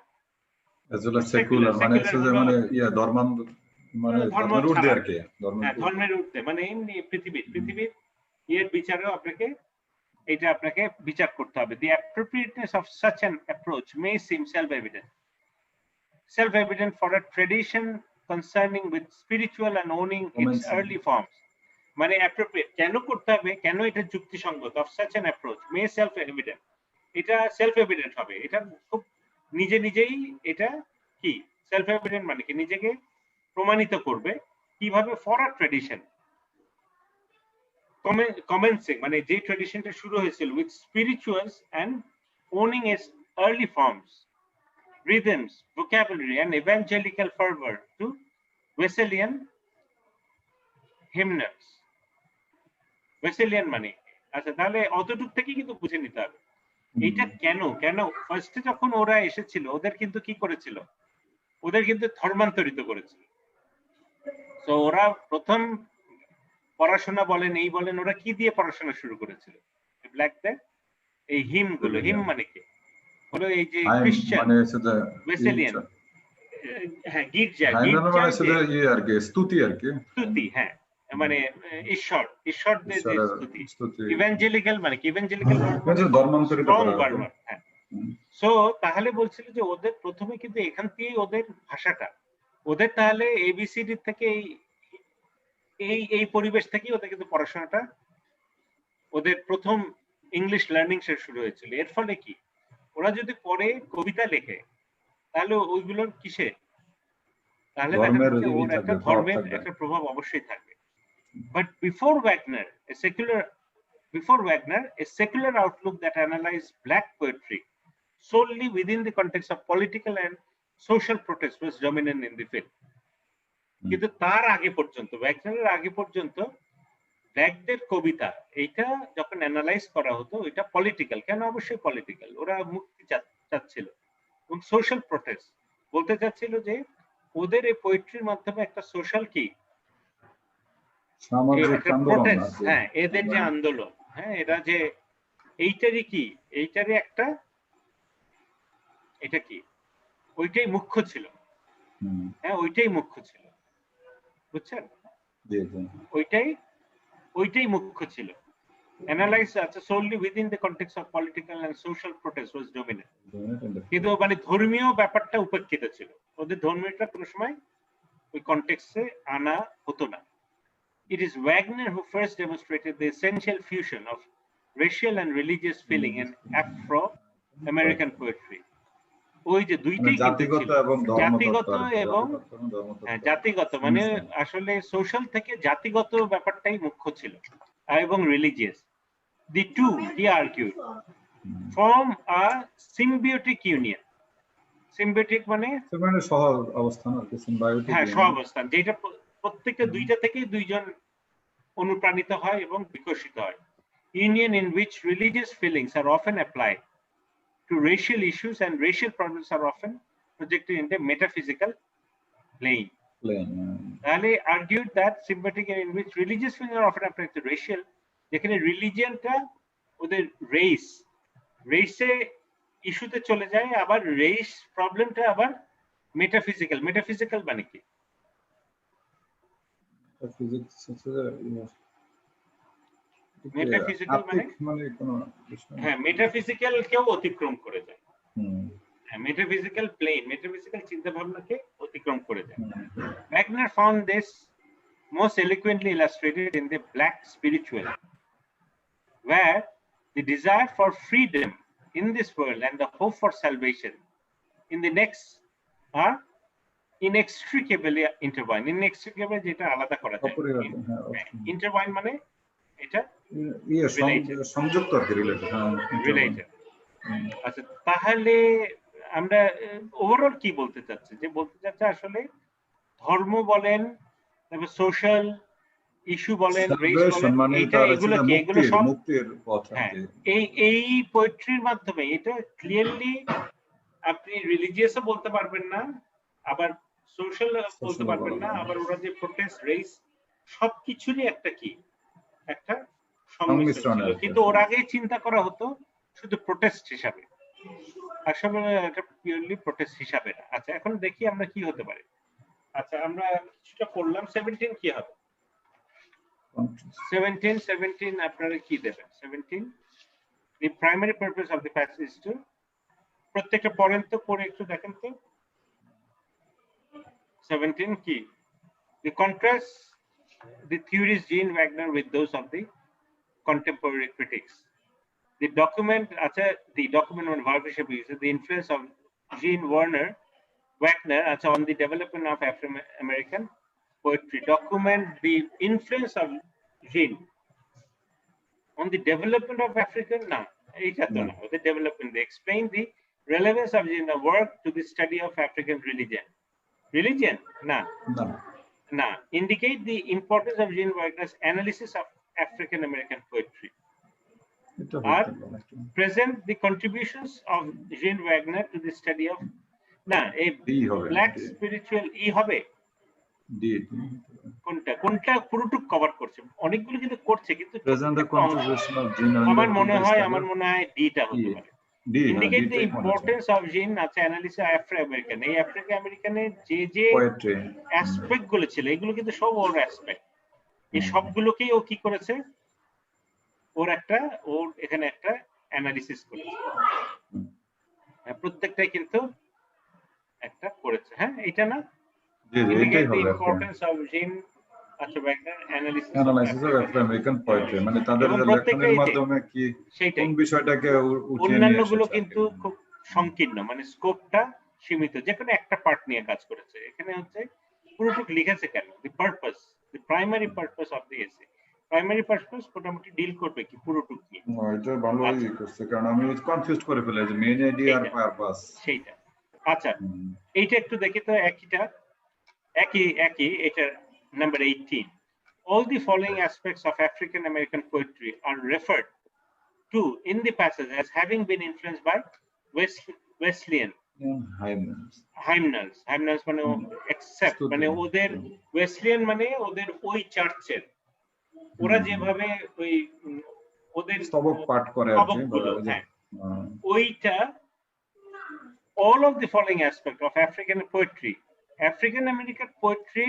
ধর্মের ঊর্ধ্বে মানে এমনি পৃথিবীর এর বিচারেও আপনাকে বিচার করতে হবে। The appropriateness of such an approach may seem self-evident for a tradition concerning with spiritual and owning its early forms. মানে appropriate কেন করতে হবে, কেন এটা যুক্তিসঙ্গত? of such an approach may self-evident, এটা self-evident হবে, এটা খুব নিজেই এটা কি self-evident মানে কি নিজেকে প্রমাণিত করবে কিভাবে? for a tradition commencing মানে যে ট্র্যাডিশনটা শুরু হয়েছিল with spirituals and owning its early forms, rhythms, vocabulary and evangelical fervor to Wesleyan hymnals. Wesleyan মানে আচ্ছা, তাহলে অতটুক থেকে কিন্তু বুঝে নিতে হবে এইটা কেন ফার্স্টে যখন ওরা এসেছিল ওদের কিন্তু কি করেছিল? ওদের কিন্তু ধর্মান্তরিত করেছিল। তো ওরা প্রথম পড়াশোনা বলেন ওরা কি দিয়ে পড়াশোনা শুরু করেছিল? ব্ল্যাকদের এই হিমগুলো, হিম মানে কি হলো এই যে খ্রিস্টান ওয়েসেলিয়ান, হ্যাঁ গির্জা স্তুতি, হ্যাঁ মানে ঈশ্বরদের যে স্তুতি। ইভাঞ্জেলিক্যাল মানে কি? ইভাঞ্জেলিক্যাল হ্যাঁ। সো তাহলে বলছিল যে ওদের প্রথমে কিন্তু এখান থেকেই ওদের ভাষাটা, ওদের তাহলে এবিসিডি থেকে এই পরিবেশ থেকেই ওদের কিন্তু পড়াশোনাটা, ওদের প্রথম ইংলিশ লার্নিং শুরু হয়েছিল। এর ফলে কি ওরা যদি পরে কবিতা লেখে তাহলে ওইগুলোর কিসে, তাহলে দেখা যাচ্ছে ওর একটা ধর্মের একটা প্রভাব অবশ্যই থাকবে। But before Wagner, a secular outlook that analyzed black poetry solely within the context of political and social protest was dominant in the field. কিন্তু তার আগে পর্যন্ত, ওয়াগনারের আগে পর্যন্ত ব্ল্যাকদের কবিতা এইটা যখন অ্যানালাইজ করা হতো এটা পলিটিক্যাল। কেন? অবশ্যই পলিটিক্যাল, ওরা মুক্তি চাচ্ছিল এবং সোশ্যাল প্রোটেস্ট বলতে চাচ্ছিল যে ওদের এই পোয়েট্রির মাধ্যমে একটা সোশ্যাল কি প্রোটেস্ট, হ্যাঁ এদের যে আন্দোলন, হ্যাঁ এরা যে এইটারই একটা এটা কি ওইটাই মুখ্য ছিল, হ্যাঁ ওইটাই মুখ্য ছিল, বুঝছেন? ওইটাই মুখ্য ছিল। অ্যানালাইজ আছে solely within the context of political and social protest was dominant. কিন্তু মানে ধর্মীয় ব্যাপারটা উপেক্ষিত ছিল, ওদের ধর্মীয়টা কোনো সময় ওই কনটেক্সটে আনা হতো না। It is Wagner who first demonstrated the essential fusion of racial and religious feeling in Afro-American poetry. ওই যে দুইটাই জাতিগত মানে আসলে সোশ্যাল থেকে জাতিগত ব্যাপারটাই মুখ্য ছিল এবং religious. The two, he argued, form a symbiotic union. Symbiotic মানে সহ অবস্থান, হ্যাঁ সহ অবস্থান, যেটা প্রত্যেকটা দুইটা থেকে দুইজন অনুপ্রাণিত হয় এবং বিকশিত হয়। Union in which religious feelings are often applied to racial issues and racial problems are often projected in the metaphysical plane. তাহলে argued that symbiotic in which religious feelings are often applied to racial, যেখানে রিলিজিয়নটা ওদের রেসে ইস্যুতে চলে যায়, আবার race প্রবলেমটা আবার মেটাফিজিক্যাল মানে কি? মেটাফিজিক্যাল মানে হ্যাঁ মেটাফিজিক্যাল কেও অতিক্রম করে যায়, মেটাফিজিক্যাল প্লেন, মেটাফিজিক্যাল চিন্তা ভাবনাকে অতিক্রম করে যায়। Wagner found this most eloquently illustrated in the Black Spiritual, where the desire for freedom in this world and the hope for salvation in the next are inextricably intertwined. Inextricable যেটা আলাদা করা যায়, intertwined মানে এটা সংযুক্ত আর কি, related. আচ্ছা, তাহলে আমরা ওভারঅল কি বলতে চাচ্ছি? যে বলতে চাচ্ছে আসলে ধর্ম বলেন, তারপর সোশ্যাল ইস্যু বলেন, রেস বলেন, এগুলো সব মুক্তির পথ। এই পোয়েট্রির মাধ্যমে এটা ক্লিয়ারলি আপনি রিলিজিয়াসও বলতে পারবেন না, আবার সোশ্যাল বলতে পারবেন না, আবার ওরা যে প্রোটেস্ট রেস সবকিছুরই একটা সংমিশ্রণ ছিল। কিন্তু ওর আগে চিন্তা করা হতো শুধু প্রোটেস্ট হিসাবে, আসলে এটা পিওরলি প্রোটেস্ট হিসাবে না। আচ্ছা, এখন দেখি আমরা কি হতে পারে। আচ্ছা, আমরা কিছুটা করলাম। 17 কি হবে? 17 আপনারা কি দেবেন? 17 the primary purpose of the passage is to, প্রত্যেকটা পড়েন তো, পড়ে একটু দেখেন তো 17 কি? The contrast the theories Jean Wagner with those of the contemporary critics. The document on verb হিসেবে uses the influence of Jean Wagner on the development of Afro-American poetry. Document the influence of Jean on the development of African, the development. They explain the relevance of Jean's work to the study of African religion. Indicate the importance of Jean Wagner's analysis of African American poetry. Or present the contributions of Jean Wagner to the study of a black spiritual হবে কোনটা পুরোটুক cover করছে, অনেকগুলো কিন্তু করছে, কিন্তু আমার মনে হয় ডিটা হতে পারে। Indicate the importance of Jean analysis of Afro-American. এই আফ্রিকা-আমেরিকানের যে অ্যাসপেক্ট গুলো ছিল, এগুলো কিন্তু সব ওর অ্যাসপেক্ট। এই সবগুলোকেই ও কি করেছে, ওর এখানে একটা অ্যানালিসিস করেছে। প্রত্যেকটাই কিন্তু একটা করেছে। হ্যাঁ, এটা না indicate the importance of Jean Wagner analysis of Afro-American poetry, মানে তাদের লেখনের মাধ্যমে কি কোন বিষয়টাকে উঠিয়ে নিয়ে এসেছে। অন্যান্যগুলো কিন্তু খুব সংকীর্ণ, মানে স্কোপটা সীমিত, যে কোনো একটা পার্ট নিয়ে কাজ করেছে। এখানে হচ্ছে পুরোটুক লিখেছে কেন, the purpose, the primary purpose of the essay. Primary purpose মোটামুটি ডিল করবে কি পুরোটুক নিয়ে। এটা ভালোই করছে, কারণ আমি কনফিউজ করে ফেলেছি মেইন আইডিয়া আর পারপাস সেইটা। আচ্ছা, এইটা একটু দেখি তো, একই এটা number 18. All the following aspects of African American poetry are referred to in the passage as having been influenced by Wesleyan hymnals মানে accept, মানে ওদের ওয়েসলিয়ান মানে ওদের ওই চার্চের, ওরা যেভাবে ওই ওদের স্তবক পাঠ করে আর কি, ওইটা all of the following aspect of African poetry, African American poetry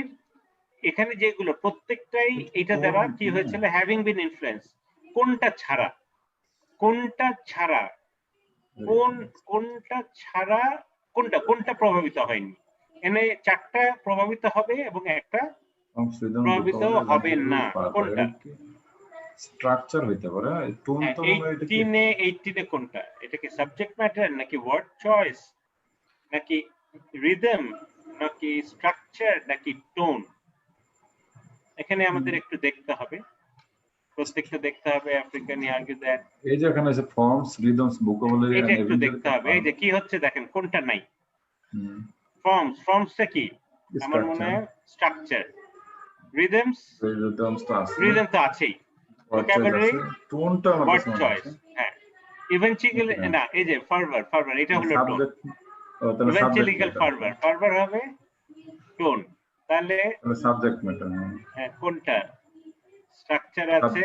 এখানে যেগুলো প্রত্যেকটাই এটা দ্বারা কি হয়েছিল, having been influenced। কোনটা ছাড়া কোনটা প্রভাবিত হয়নি? এখানে চারটা প্রভাবিত হবে এবং একটা প্রভাবিত হবে না। কোনটা স্ট্রাকচার হইতে পারে, টোন তো মনে হয় 18 এ কোনটা? এটা কি সাবজেক্ট ম্যাটার, নাকি ওয়ার্ড চয়েস, নাকি রিদম, নাকি স্ট্রাকচার, নাকি টোন? এখানে আমাদের একটু দেখতে হবে, প্রত্যেকটা দেখতে হবে। আফ্রিকান আর্গুড দ্যাট এই যে এখানে আছে ফর্মস, রিদমস, ভোকাবুলারি, এটা একটু দেখতে হবে। এই যে কি হচ্ছে দেখেন, কোনটা নাই? ফর্মসটা কি? আমার মনে হয় স্ট্রাকচার। রিদমস তো আছেই, ভোকাবুলারি, টোনটা ওয়ার্ড চয়েস। হ্যাঁ, ইভেন্চুয়ালি না, এই যে ফার্ভার এটা হলো টোন। ইভেন্চুয়ালিক্যাল ফার্ভার হবে টোন। তাহলে সাবজেক্ট ম্যাটার। হ্যাঁ, কোনটা স্ট্রাকচার আছে?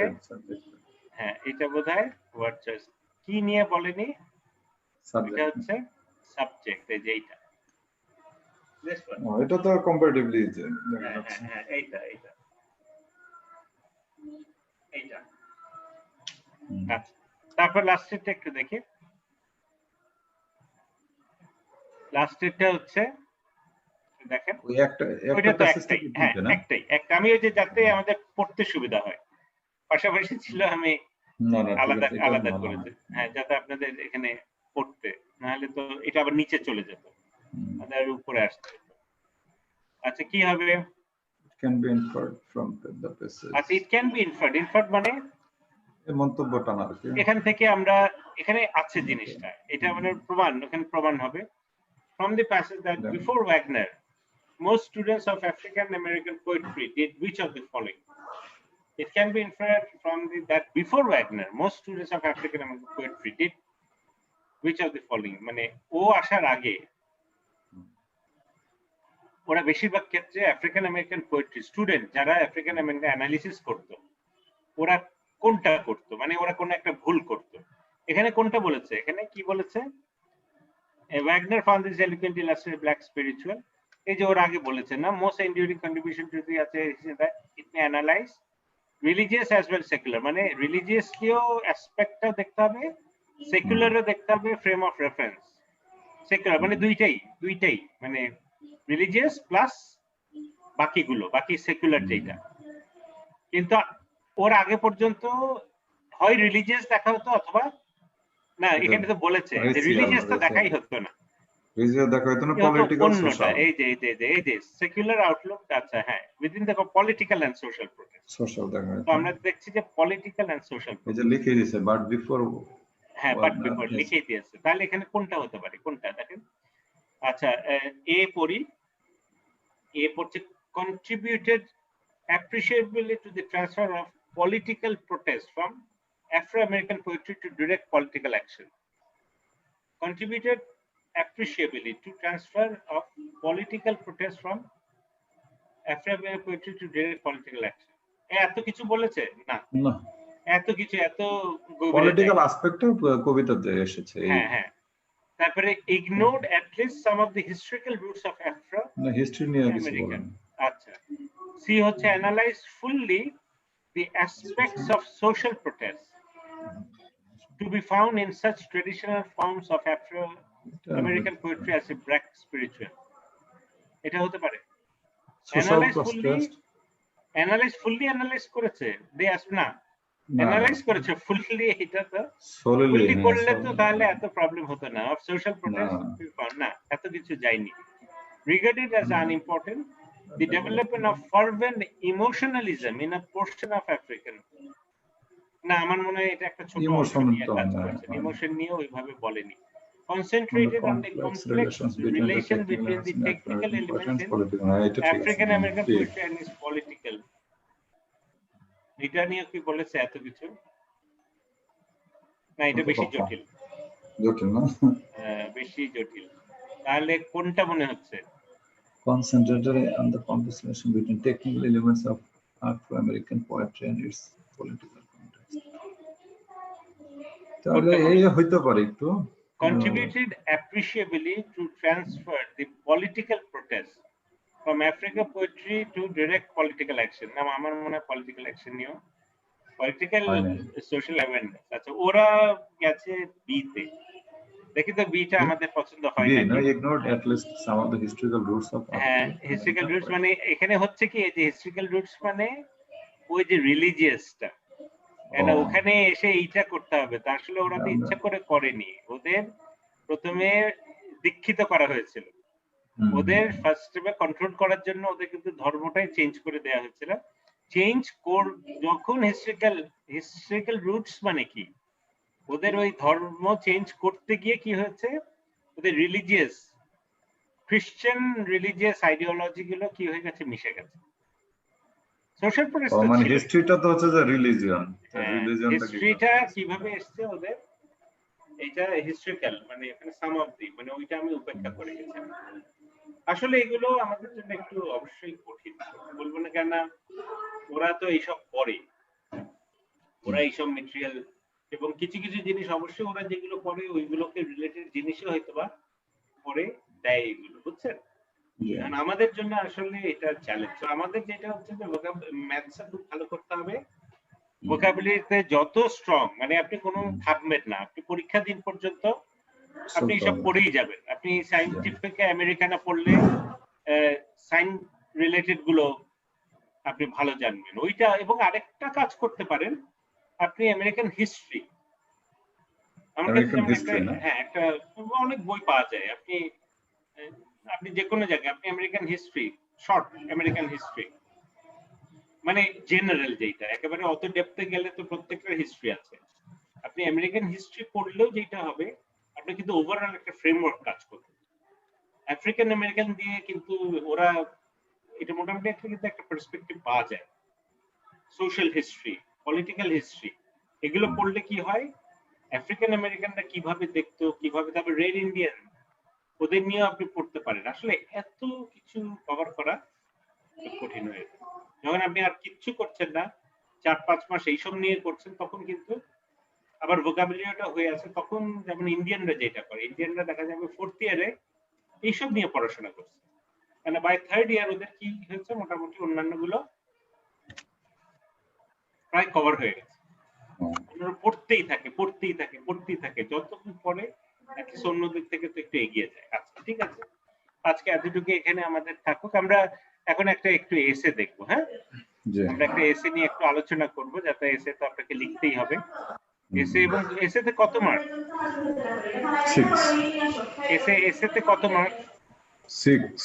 হ্যাঁ, এটা বোধহয় ওয়ার্ড চয়েস। কি নিয়ে বলেনি? এটা হচ্ছে সাবজেক্ট। এই যে এটা তো কম্পারেটিভলি ইজি। হ্যাঁ, এইটা আচ্ছা, তারপর লাস্টেরটা একটু দেখি। লাস্টেরটা হচ্ছে দেখেন ওই একটা ওইটা তো প্যাসেজ একটাই, থেকে হ্যাঁ তিনটে না? একটা আমি ওই যে যাতে আমাদের পড়তে সুবিধা হয় পাশাপাশি ছিল আমি না না, ঠিক আলাদা আছে, এটা আলাদা ভালো। করেছি, হ্যাঁ যাতে আপনাদের এখানে পড়তে, নাহলে তো এটা আবার নিচে চলে যেত, আর উপরে আসতে। আচ্ছা কি হবে? Can be inferred from the passage. আচ্ছা ইট ক্যান বি ইনফার্ড মানে এই মন্তব্যটা না আর কি। এখান থেকে আমরা এখানে আছে জিনিসটা, এটা মানে প্রমাণ, এখানে প্রমাণ হবে from the passage that before Wagner most students of African American poetry did which of the following. It can be inferred from that before Wagner most students of African American poetry did which of the following, মানে ও আসার আগে ওরা বেশিরভাগ ক্ষেত্রে African American poetry student যারা African American analysis করতো ওরা কোনটা করতো, মানে ওরা কোন একটা ভুল করতো। এখানে কোনটা বলেছে, এখানে কি বলেছে? Wagner found this eloquent illustrated black spiritual, এই যে ওর আগে বলেছে না most enduring contribution to the আছে that it may analyze religious as well secular, মানে রিলিজিয়াসলিও অ্যাসপেক্টটা দেখতে হবে, সেকুলারও দেখতে হবে, ফ্রেম অফ রেফারেন্স সেকুলার মানে দুইটাই মানে রিলিজিয়াস প্লাস বাকিগুলো, বাকি সেকুলার যেটা। কিন্তু ওর আগে পর্যন্ত হয় রিলিজিয়াস দেখা হতো অথবা না, এখানে তো বলেছে রিলিজিয়াসটা দেখাই হতো না, রিলিজিয়াস দেখা হতো না, পলিটিক্যাল সোশ্যাল, এই যে সেকুলার আউটলুক। আচ্ছা হ্যাঁ, within the political and social protest social দেখা হতো। তো আমরা দেখছি যে পলিটিক্যাল এন্ড সোশ্যাল, এই যে লিখে দিয়েছে বাট বিফোর, হ্যাঁ বাট বিফোর লিখেই দিয়েছে, তাহলে এখানে কোনটা হতে পারে, কোনটা দেখেন। আচ্ছা এ পড়ছে contributed appreciably to the transfer of political protest from Afro-American poetry to direct political action. Contributed appreciably to transfer of political protest from Afro-American poetry to direct political action. এত কিছু বলেছে না, এত কিছু এত পলিটিক্যাল অ্যাসপেক্টে কবিতাতে এসেছে। হ্যাঁ তারপরে ignored at least some of the historical roots of Afro না হিস্ট্রি নিয়ে কিছু বলেন। আচ্ছা সি হচ্ছে analyze fully the aspects of social protest to be found in such traditional forms of Afro American poetry as a black spiritual. এটা হতে পারে analyze fully analyze করেছে না analyze করেছে fully, এটা তো fully করলে তো তাহলে এত প্রবলেম হতো না। of social protest না এত কিছু যায়নি। regarded as unimportant the development of fervent emotionalism in a portion of African, না আমার মনে হয় এটা একটা ছোট ইমোশন নিয়ে ওইভাবে বলেনি। concentrated on the complex relation between the technical elements in African American poetry and its political, এটা নিয়ে কি বলেছে এত কিছু না, এটা বেশি জটিল না, বেশি জটিল। তাহলে কোনটা মনে হচ্ছে? concentrated on the conversation between technical elements of Afro-American poetry and its political context. তাহলে এই হইতে পারে একটু contributed appreciably to transfer the political protest from African poetry to direct political action, না আমার মনে হয় political action নিও political social awareness। আচ্ছা ওরা গেছে বিতে, দেখি তো বিটা আমাদের পছন্দ হয় না। ignored at least some of the historical roots of historical roots মানে এখানে হচ্ছে কি এই যে historical roots মানে ওই যে রিলিজিয়াসটা, না ওখানে এসে এইটা করতে হবে, তা আসলে ওরা তো ইচ্ছা করে করেনি, ওদের প্রথমে দীক্ষিত করা হয়েছিল, ওদের ফার্স্ট স্টেপে কন্ট্রোল করার জন্য ওদের কিন্তু ধর্মটাই চেঞ্জ করে দেওয়া হয়েছিল। চেঞ্জ যখন হিস্ট্রিক্যাল রুটস মানে কি, ওদের ওই ধর্ম চেঞ্জ করতে গিয়ে কি হয়েছে, ওদের রিলিজিয়াস খ্রিস্টান রিলিজিয়াস আইডিওলজি গুলো কি হয়ে গেছে, মিশে গেছে। সোশ্যাল প্রোটেস্ট মানে হিস্ট্রিটা তো হচ্ছে যে রিলিজিয়ন, হিস্ট্রিটা কিভাবে এসেছে ওদের, এটা হিস্ট্রিক্যাল মানে এখানে সাম অফ দি মানে ওইটা আমি উপেক্ষা করে গেছি। আসলে এগুলো আমাদের জন্য একটু অবশ্যই কঠিন, বলবো না কেন, ওরা তো এইসব পড়ে, ওরা এইসব মেটেরিয়াল এবং কিছু কিছু জিনিস অবশ্যই ওরা যেগুলো পড়ে ওইগুলোকে রিলেটেড জিনিসও হয়তো বা পড়ে দেয় এগুলো, বুঝছেন? আমাদের জন্য আসলে এটা চ্যালেঞ্জ। আমাদের যেটা হচ্ছে যে ম্যাথসটা খুব ভালো করতে হবে, ভোকাবুলারিতে যত স্ট্রং মানে আপনি কোনো থামবেন না, আপনি পরীক্ষা দিন পর্যন্ত আপনি সব পড়েই যাবেন। আপনি সায়েন্টিফিক আমেরিকানা পড়লে সায়েন্স রিলেটেড গুলো আপনি ভালো জানবেন ওইটা। এবং আরেকটা কাজ করতে পারেন, আপনি আমেরিকান হিস্ট্রি, আমার কাছে যেমন একটা, হ্যাঁ একটা অনেক বই পাওয়া যায়, আপনি আপনি যে কোনো জায়গায় আপনি American history, short American history, মানে জেনারেল যেটা, একেবারে অত ডেপথে গেলে তো প্রত্যেকটা হিস্ট্রি আছে। আপনি আমেরিকান হিস্ট্রি পড়লেও যেটা হবে, আপনি কিন্তু ওভারঅল একটা ফ্রেমওয়ার্ক কাজ করবেন। আফ্রিকান আমেরিকান দিয়ে কিন্তু ওরা এটা মোটামুটি একটা পার্সপেক্টিভ পাওয়া যায়। সোশ্যাল হিস্ট্রি, পলিটিক্যাল হিস্ট্রি, এগুলো পড়লে কি হয়, আফ্রিকান আমেরিকানরা কিভাবে দেখতো, কিভাবে, তারপর রেড ইন্ডিয়ান, ওদের নিয়ে আপনি পড়তে পারেন। আসলে এত কিছু কভার করা কঠিন হয়ে যায়। যখন আপনি আর কিচ্ছু করছেন না, 4-5 মাস এইসব নিয়ে করছেন, তখন কিন্তু আবার ভোকাবুলারিটা হয়ে আছে। তখন যেমন ইন্ডিয়ানরা যেটা করে, ইন্ডিয়ানরা দেখা যাবে 4th ইয়ারে এইসব নিয়ে পড়াশোনা করছে, মানে বাই 3rd ইয়ার ওদের কি হয়েছে, মোটামুটি অন্যান্য গুলো প্রায় কভার হয়ে গেছে। ওনারা পড়তেই থাকে, যতক্ষণ পরে অ্যাটলিস্ট অন্য দিক থেকে তো একটু এগিয়ে যায়। আচ্ছা ঠিক আছে, আজকে এতটুকু এখানে আমাদের থাকুক। আমরা এখন একটু এসে দেখবো। হ্যাঁ, আমরা একটা এসে নিয়ে একটু আলোচনা করব, যাতে এসে তো আপনাকে লিখতেই হবে। এসে, এবং এসেতে কত মার্ক? 6। এসেতে কত মার্ক? 6।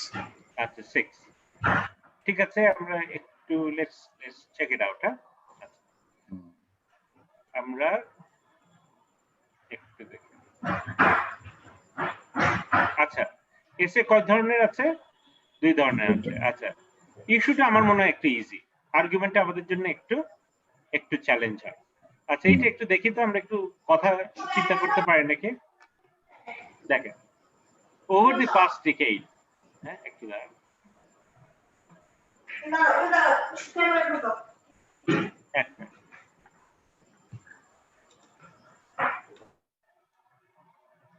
আচ্ছা 6, ঠিক আছে। আমরা একটু লেটস চেক ইট আউট। হ্যাঁ, আমরা একটু দেখি। আচ্ছা, এসে কয় ধরনের আছে? 2 ধরনের আছে। আচ্ছা, ইস্যুটা আমার মনে হয় একটু ইজি, আর্গুমেন্টটা আমাদের জন্য একটু চ্যালেঞ্জ হয়। আচ্ছা, এইটা একটু দেখি তো, আমরা একটু কথা চিন্তা করতে পারি নাকি। দেখেন, ওভার দি পাস্ট ডিকেড, হ্যাঁ একটু দাঁড়ান,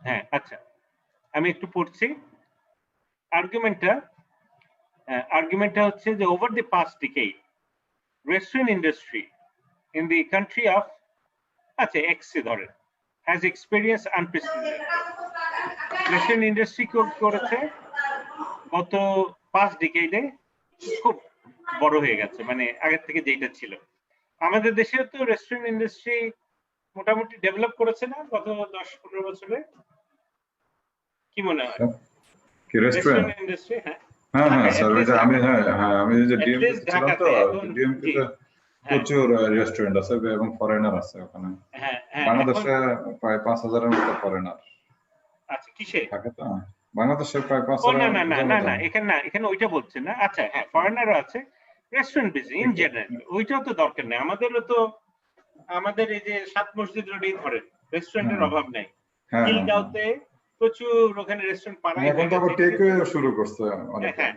হ্যাঁ আচ্ছা, আমি একটু পড়ছি আর্গুমেন্টটা হচ্ছে যে over the past decade restaurant industry in the country of, আচ্ছা এক্সে ধরেন, has experienced unprecedented restaurant industry করেছে গত 5 ডিকেডে, খুব বড় হয়ে গেছে, মানে আগের থেকে যেটা ছিল। আমাদের দেশেও তো রেস্টুরেন্ট ইন্ডাস্ট্রি মোটামুটি ডেভেলপ করেছে না গত 10-15 বছরে? কি মনে হয়? কি রেস্টুরেন্ট ইন্ডাস্ট্রি? হ্যাঁ হ্যাঁ স্যার, ওইটা আমি যে ডিএমপি ছিলাম তো, ডিএমপি তে প্রচুর রেস্টুরেন্ট আছে এবং ফরেনার আছে ওখানে। বাংলাদেশে প্রায় 5000-এর মতো ফরেনার। আচ্ছা, কিসে থাকে তো বাংলাদেশে প্রায় 5000। না এখানে ওইটা বলছেন না। আচ্ছা হ্যাঁ, ফরেনারও আছে, রেস্টুরেন্ট বিজনেস ইন জেনারেল ওইটাও তো দরকার নেই। আমাদের এই যে 7 মসজিদ রোডেই ধরেন, রেস্টুরেন্টের অভাব নাই। খিলগাঁওতে প্রচুর ওখানে রেস্টুরেন্ট পাড়ায়, এখন তো আবার টেকওয়ে শুরু করছে অনেক। হ্যাঁ,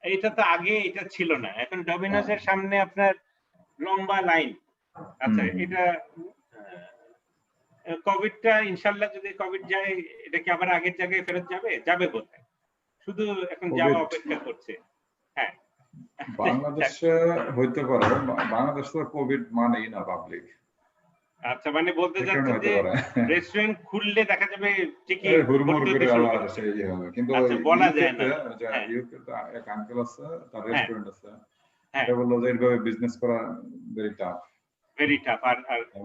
এটা তো আগে এটা ছিল না, এখন ডমিনোজের সামনে আপনার লম্বা লাইন। আচ্ছা, এটা কোভিডটা, ইনশাআল্লাহ যদি কোভিড যায়, এটা কি আবার আগের জায়গায় ফেরত যাবে বোধহয়, শুধু এখন যাওয়া অপেক্ষা করছে। হ্যাঁ, বাংলাদেশে হইতে পারে, বাংলাদেশ তো কোভিড মানেই না পাবলিক। আচ্ছা, মানে বলতে যাচ্ছে যে রেস্টুরেন্ট খুললে দেখা যাবে ঠিকই হুড়মুড় করে আবার সেই হবে, কিন্তু বলা যায় না। ইউকে তো এক আঙ্কেল আছে, তার রেস্টুরেন্ট আছে, এটা বললো যে এইভাবে বিজনেস করা ভেরি টাফ। আর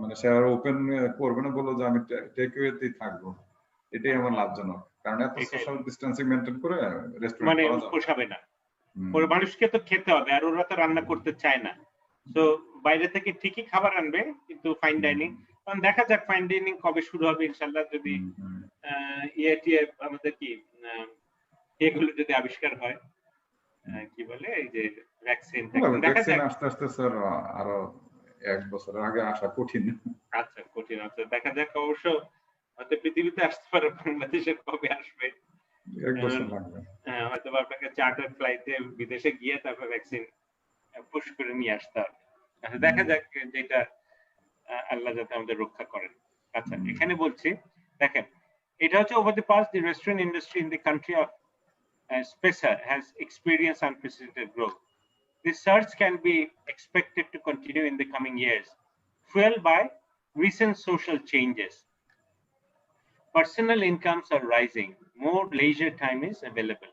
মানে সে আর ওপেন করবে না, বললো যে আমি টেকওয়েতেই থাকবো, এটাই আমার লাভজনক, কারণ এত সোশ্যাল ডিস্টেন্সিং মেইনটেইন করে রেস্টুরেন্ট মানে পোষাবে না, ওর মানুষকে তো খেতে হবে, আর ওরা তো রান্না করতে চায় না। তো বাইরে থেকে ঠিকই খাবার আনবে, কিন্তু ফাইন ডাইনিং, কারণ দেখা যাক ফাইন ডাইনিং কবে শুরু হবে, ইনশাআল্লাহ যদি আমাদের কি এগুলো যদি আবিষ্কার হয়, কি বলে এই যে ভ্যাকসিন আস্তে আস্তে স্যার আরো 1 বছর আগে আসা কঠিন। আচ্ছা দেখা যাক, অবশ্য হয়তো পৃথিবীতে আসতে পারে, বাংলাদেশে কবে আসবে 1 বছর লাগবে। হয়তো আপনাকে চার্টার ফ্লাইটে বিদেশে গিয়ে তারপর ভ্যাকসিন পুশ করে নিয়ে আসতে হবে। আচ্ছা, দেখা যাক, যেটা আল্লাহ যাতে আমাদের রক্ষা করেন। আচ্ছা, এখানে বলছি দেখেন, এটা হচ্ছে over the past the restaurant industry in the country of Spacer has experienced unprecedented growth. This surge can be expected to continue in the coming years, fueled by recent social changes. Personal incomes are rising. More leisure time is available.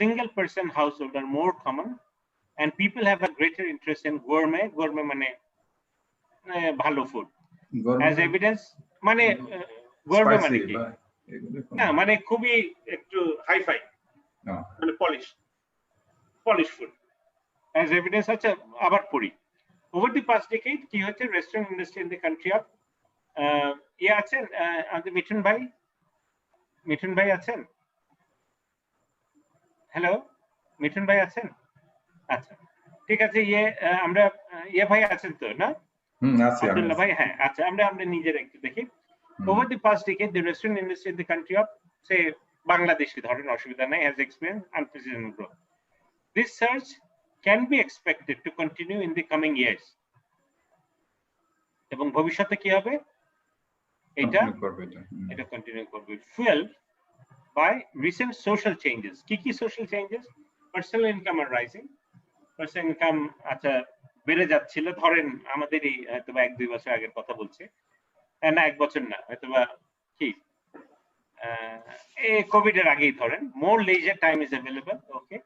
Single person households are more common, and people have a greater interest in gourmet. Gourmet mane bhalo food. As evidence, mane gourmet mane ki? Na mane খুবই একটু hi-fi, মানে polish food. As evidence, acha abar pori. Over the past decade, ki hoche restaurant industry in the country of ইয়ে আছেন আমাদের মিঠুন ভাই আছেন? Hello, Mithun ভাই আছেন? আচ্ছা, ঠিক আছে। আমরা ভাই আছেন তো, না? আব্দুল্লাহ ভাই, হ্যাঁ, আচ্ছা, আমরা নিজের একটু দেখি। Over the past decade, the restaurant industry in the country of, say, Bangladesh ধরেন, অসুবিধা নাই, has experienced unprecedented growth. This surge can be expected to continue in the coming years. এবং ভবিষ্যতে কি হবে? এটা কন্টিনিউ করবে। Fueled by recent social changes. কি social changes? Personal income are rising. Personal income আচ্ছা বেড়ে যাচ্ছিল, ধরেন আমাদেরই হয়তো 1-2 বছর আগের কথা বলছে, না 1 বছর না, হয়তো কি এই কোভিড এর আগেই ধরেন। More leisure time is available, okay,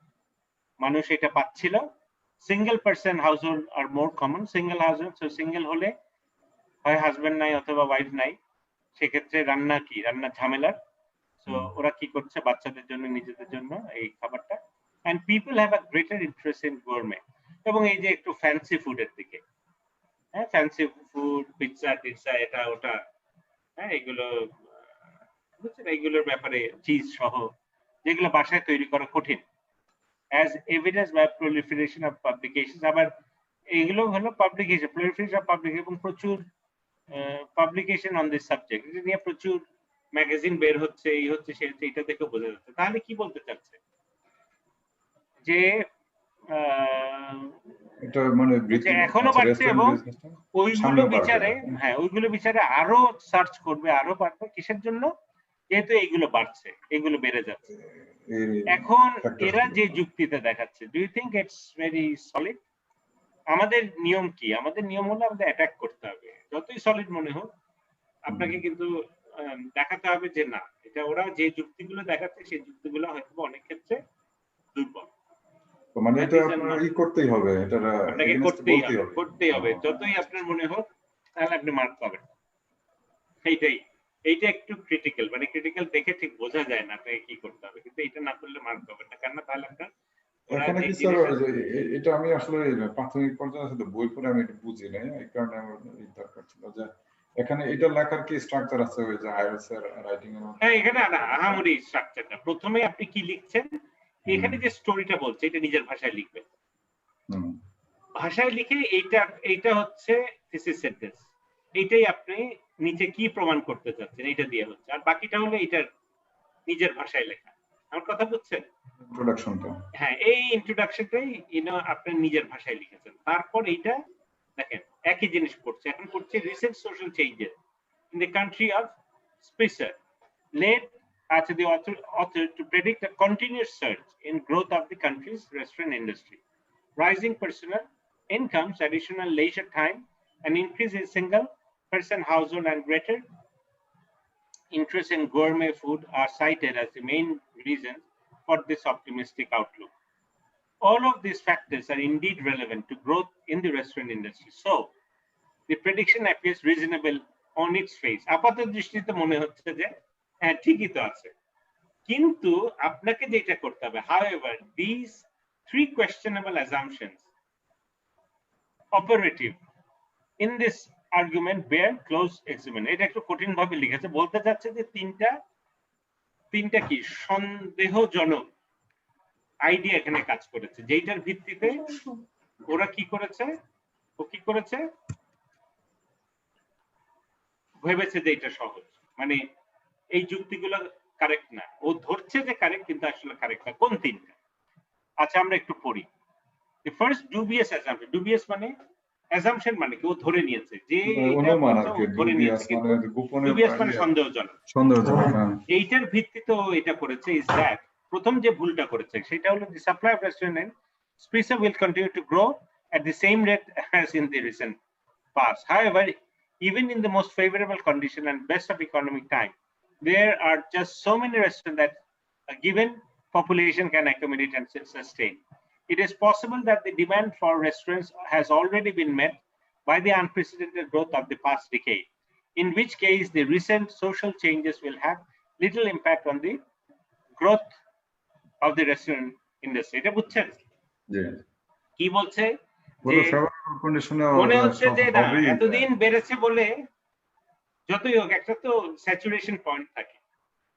মানুষ এটা পাচ্ছিল। Single person household are more common. Single household, so single হলে হয় হাজবেন্ড নাই অথবা ওয়াইফ নাই, সেক্ষেত্রে রান্না ঝামেলার। সো ওরা কি করছে, বাচ্চাদের জন্য, নিজেদের জন্য এই খাবারটা। and people have a greater interest in gourmet, এবং এই যে একটু ফ্যান্সি ফুডের দিকে, হ্যাঁ, ফ্যান্সি ফুড, পিৎজা টিৎজা, এটা ওটা, হ্যাঁ, এইগুলোর ব্যাপারে, চিজ সহ, যেগুলো বাসায় তৈরি করা কঠিন, as evidenced by proliferation of publications. আবার এইগুলো হলো পাবলিকেশন, proliferation of publication, এবং প্রচুর পাবলিকেশন অন দিস সাবজেক্ট। এটা নিয়ে প্রচুর ম্যাগাজিন বের হচ্ছে, এই হচ্ছে, সে হচ্ছে, এটা দেখে বোঝা যাচ্ছে। তাহলে কি বলতে চাচ্ছে? যে এটা মানে এখনো বাড়ছে, এবং ওইগুলো বিচারে আরো সার্চ করবে, আরো বাড়বে। কিসের জন্য? যেহেতু এইগুলো বাড়ছে, এগুলো বেড়ে যাচ্ছে। এখন এরা যে যুক্তিতে দেখাচ্ছে, do you think it's very solid? আমাদের নিয়ম কি? আমাদের নিয়ম হলো আমাদের অ্যাটাক করতে হবে, যতই সলিড মনে হোক। আপনাকে কিন্তু দেখাতে হবে যে না, এটা ওরা যে যুক্তিগুলো দেখাচ্ছে, সেই যুক্তিগুলো হয়তো অনেক ক্ষেত্রে দুর্বল। মানে এটা আপনার করতেই হবে, এটা আপনাকে করতেই হবে, যতই আপনার মনে হোক, তাহলে আপনি মার্ক পাবেন। এইটা একটু ক্রিটিক্যাল, মানে ক্রিটিক্যাল দেখে ঠিক বোঝা যায় না আপনাকে কি করতে হবে, কিন্তু এটা না করলে মার্ক পাবেন না। কেন? তাহলে আপনার এখানে কি স্যার, এটা আমি আসলে প্রাথমিক পর্যায়ে আসলে বই পড়ে আমি এটা বুঝি নাই, এই কারণে আমার দরকার ছিল যে এখানে এটা লেখার কি স্ট্রাকচার আছে, ওই যে আইএলটিএস এর রাইটিং এর? হ্যাঁ, এখানে আহামরি স্ট্রাকচারটা। প্রথমে আপনি কি লিখছেন, এখানে যে স্টোরিটা বলছে, এটা নিজের ভাষায় লিখবেন। ভাষায় লিখে এইটা হচ্ছে থিসিস সেন্টেন্স, এইটাই আপনি নিচে কি প্রমাণ করতে চাচ্ছেন, এইটা দিয়ে হচ্ছে। আর বাকিটা হলো এটার নিজের ভাষায় লেখা। আমার কথা বুঝছেন? ইন্ট্রোডাকশনটা, হ্যাঁ, এই ইন্ট্রোডাকশনটাই আপনি নিজের ভাষায় লিখেছেন। তারপর এইটা দেখেন, একই জিনিস পড়ছে। এখন পড়ছে recent social changes in the country of Spicer led the author to predict a continuous surge in growth of the country's restaurant industry. Rising personal incomes, additional leisure time, an increase in single person household, and greater interest in gourmet food are cited as the main reasons for this optimistic outlook. All of these factors are indeed relevant to growth in the restaurant industry. So, the prediction appears reasonable on its face. আপাতত দৃষ্টিতে মনে হচ্ছে যে হ্যাঁ, ঠিকই তো আছে, কিন্তু আপনাকে যেটা করতে হবে, however, these 3 questionable assumptions operative in this argument bear close examination. এটা একটু কঠিন ভাবে লিখেছে, বলতে চাচ্ছে যে তিনটা কি সন্দেহজনক আইডিয়া এখানে কাজ করেছে, যেটার ভিত্তিতে ওরা কি করেছে, ভেবেছে যে এটা সহজ, মানে এই যুক্তিগুলো কারেক্ট না। ও ধরছে যে কারেক্ট, কিন্তু আসলে কারেক্ট না। কোন তিনটা? আচ্ছা, আমরা একটু পড়ি। The first dubious assumption. Dubious মানে assumption, মানে কি ও ধরে নিয়েছে যে dubious মানে সন্দেহজনক। এইটার ভিত্তিতে ও এটা করেছে is that প্রথম যে ভুলটা করেছে সেটা হলো the supply of restaurant and Spicer will continue to grow at the same rate as in the recent past. However, even in the most favorable condition and best of economic time, there are just so many restaurants that a given population can accommodate and sustain. It is possible that the demand for restaurants has already been met by the unprecedented growth of the past decade, in which case the recent social changes will have little impact on the growth of the restaurant industry. এটা বুঝছেন কি বলছে? মনে হচ্ছে যে না এতদিন বেড়েছে বলে, যতই হোক একটা তো স্যাচুরেশন পয়েন্ট থাকে,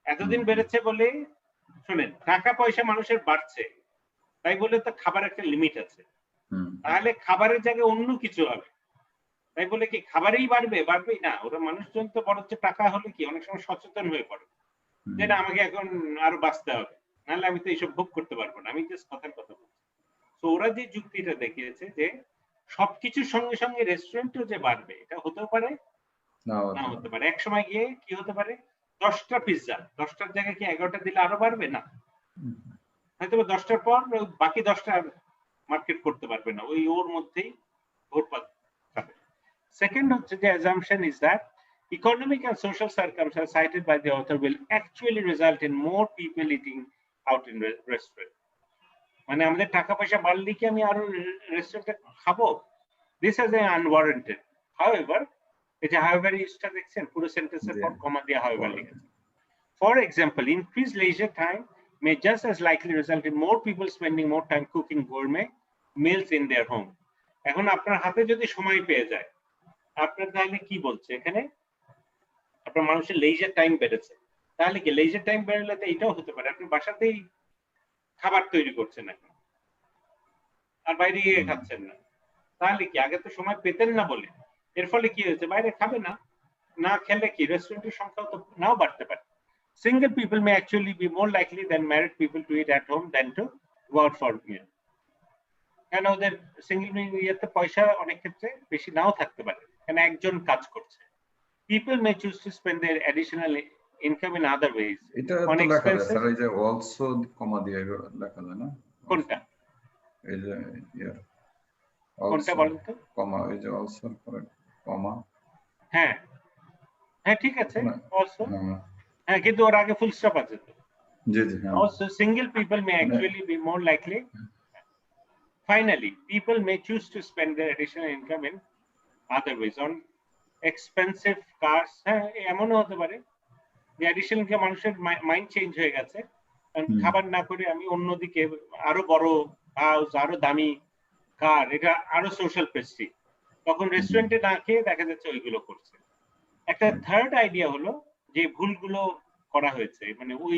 এতদিন বেড়েছে বলে, শুনেন টাকা পয়সা মানুষের বাড়ছে তাই বলে তো খাবার একটা লিমিট আছে, তাহলে খাবারের জায়গায় অন্য কিছু হবে তাই বলে কি খাবারেই বাড়বেই না। ওরা মানুষজন তো বরঞ্চ টাকা হলে কি অনেক সময় সচেতন হয়ে পড়ে যে না আমাকে এখন আরো বাঁচতে হবে, নাহলে আমি তো এইসব ভোগ করতে পারবো না। আমি জাস্ট কথার কথা বলছি। তো ওরা যে যুক্তিটা দেখিয়েছে যে সবকিছুর সঙ্গে সঙ্গে রেস্টুরেন্টও যে বাড়বে, এটা হতেও পারে না হতে পারে। এক সময় গিয়ে কি হতে পারে 10টা পিৎজা, 10টার জায়গায় কি 11টা দিলে আরো বাড়বে না? হয়তো 10টার পর বাকি 10টা মার্কেট করতে পারবে না, ওই ওর মধ্যেই ঘোরপাক খাবে। Second assumption is that economic and social circumstances cited by the author will actually result in more people eating out in restaurant. মানে আমাদের টাকা পয়সা বাড়লে কি আমি আরো রেস্টুরেন্টে খাবো? This is unwarranted. However, এই যে however ইসটা দেখছেন পুরো সেন্টেন্সের পর কমা দিয়ে however লিখেছে। For example, increased leisure time may just as likely result in more people spending more time cooking gourmet meals in their home. এখন আপনার হাতে যদি সময় পেয়ে যায়, আপনার তাহলে কি বলছে এখানে? আপনার মানুষের লেজার টাইম বেড়েছে, তাহলে কি লেজার টাইম বেড়েলে তো এটাও হতে পারে আপনি বাসাতেই খাবার তৈরি করছেন এখন, আর বাইরে গিয়ে খাচ্ছেন না। তাহলে কি আগে তো সময় পেতেন না বলে, এর ফলে কি হয়েছে বাইরে খাবে না, না খেলে কি রেস্টুরেন্টের সংখ্যা তো নাও বাড়তে পারে। Single people may actually be more likely than married people to eat at home than to go out for meal. কেন ওদের সিঙ্গেল ইয়েতে পয়সা অনেক ক্ষেত্রে বেশি নাও থাকতে পারে, কেন একজন কাজ করছে। People may choose to spend their additional income in other ways. এটা তো লেখা আছে স্যার, এই যে অলসো কমা দিয়ে লেখা যায় না? কোনটা? এই যে কোনটা বলেন তো? কমা, এই যে অলসো কমা। হ্যাঁ হ্যাঁ ঠিক আছে অলসো, হ্যাঁ কিন্তু ওর আগে ফুল স্টপ আছে তো। জি জি হ্যাঁ। Also single people may actually be more likely. Finally, people may choose to spend their additional income in other ways on expensive cars. হ্যাঁ এমনও হতে পারে যে অ্যাডিশনাল ইনকাম মানুষের মাইন্ড চেঞ্জ হয়ে গেছে, খাবার না করে আমি অন্যদিকে আরো বড় হাউস, আরো দামি কার, এটা আরো সোশ্যাল প্রেস্টিজ, তখন রেস্টুরেন্টে না খেয়ে দেখা যাচ্ছে ওইগুলো করছে। একটা থার্ড আইডিয়া হলো যে ভুলগুলো করা হয়েছে মানে ওই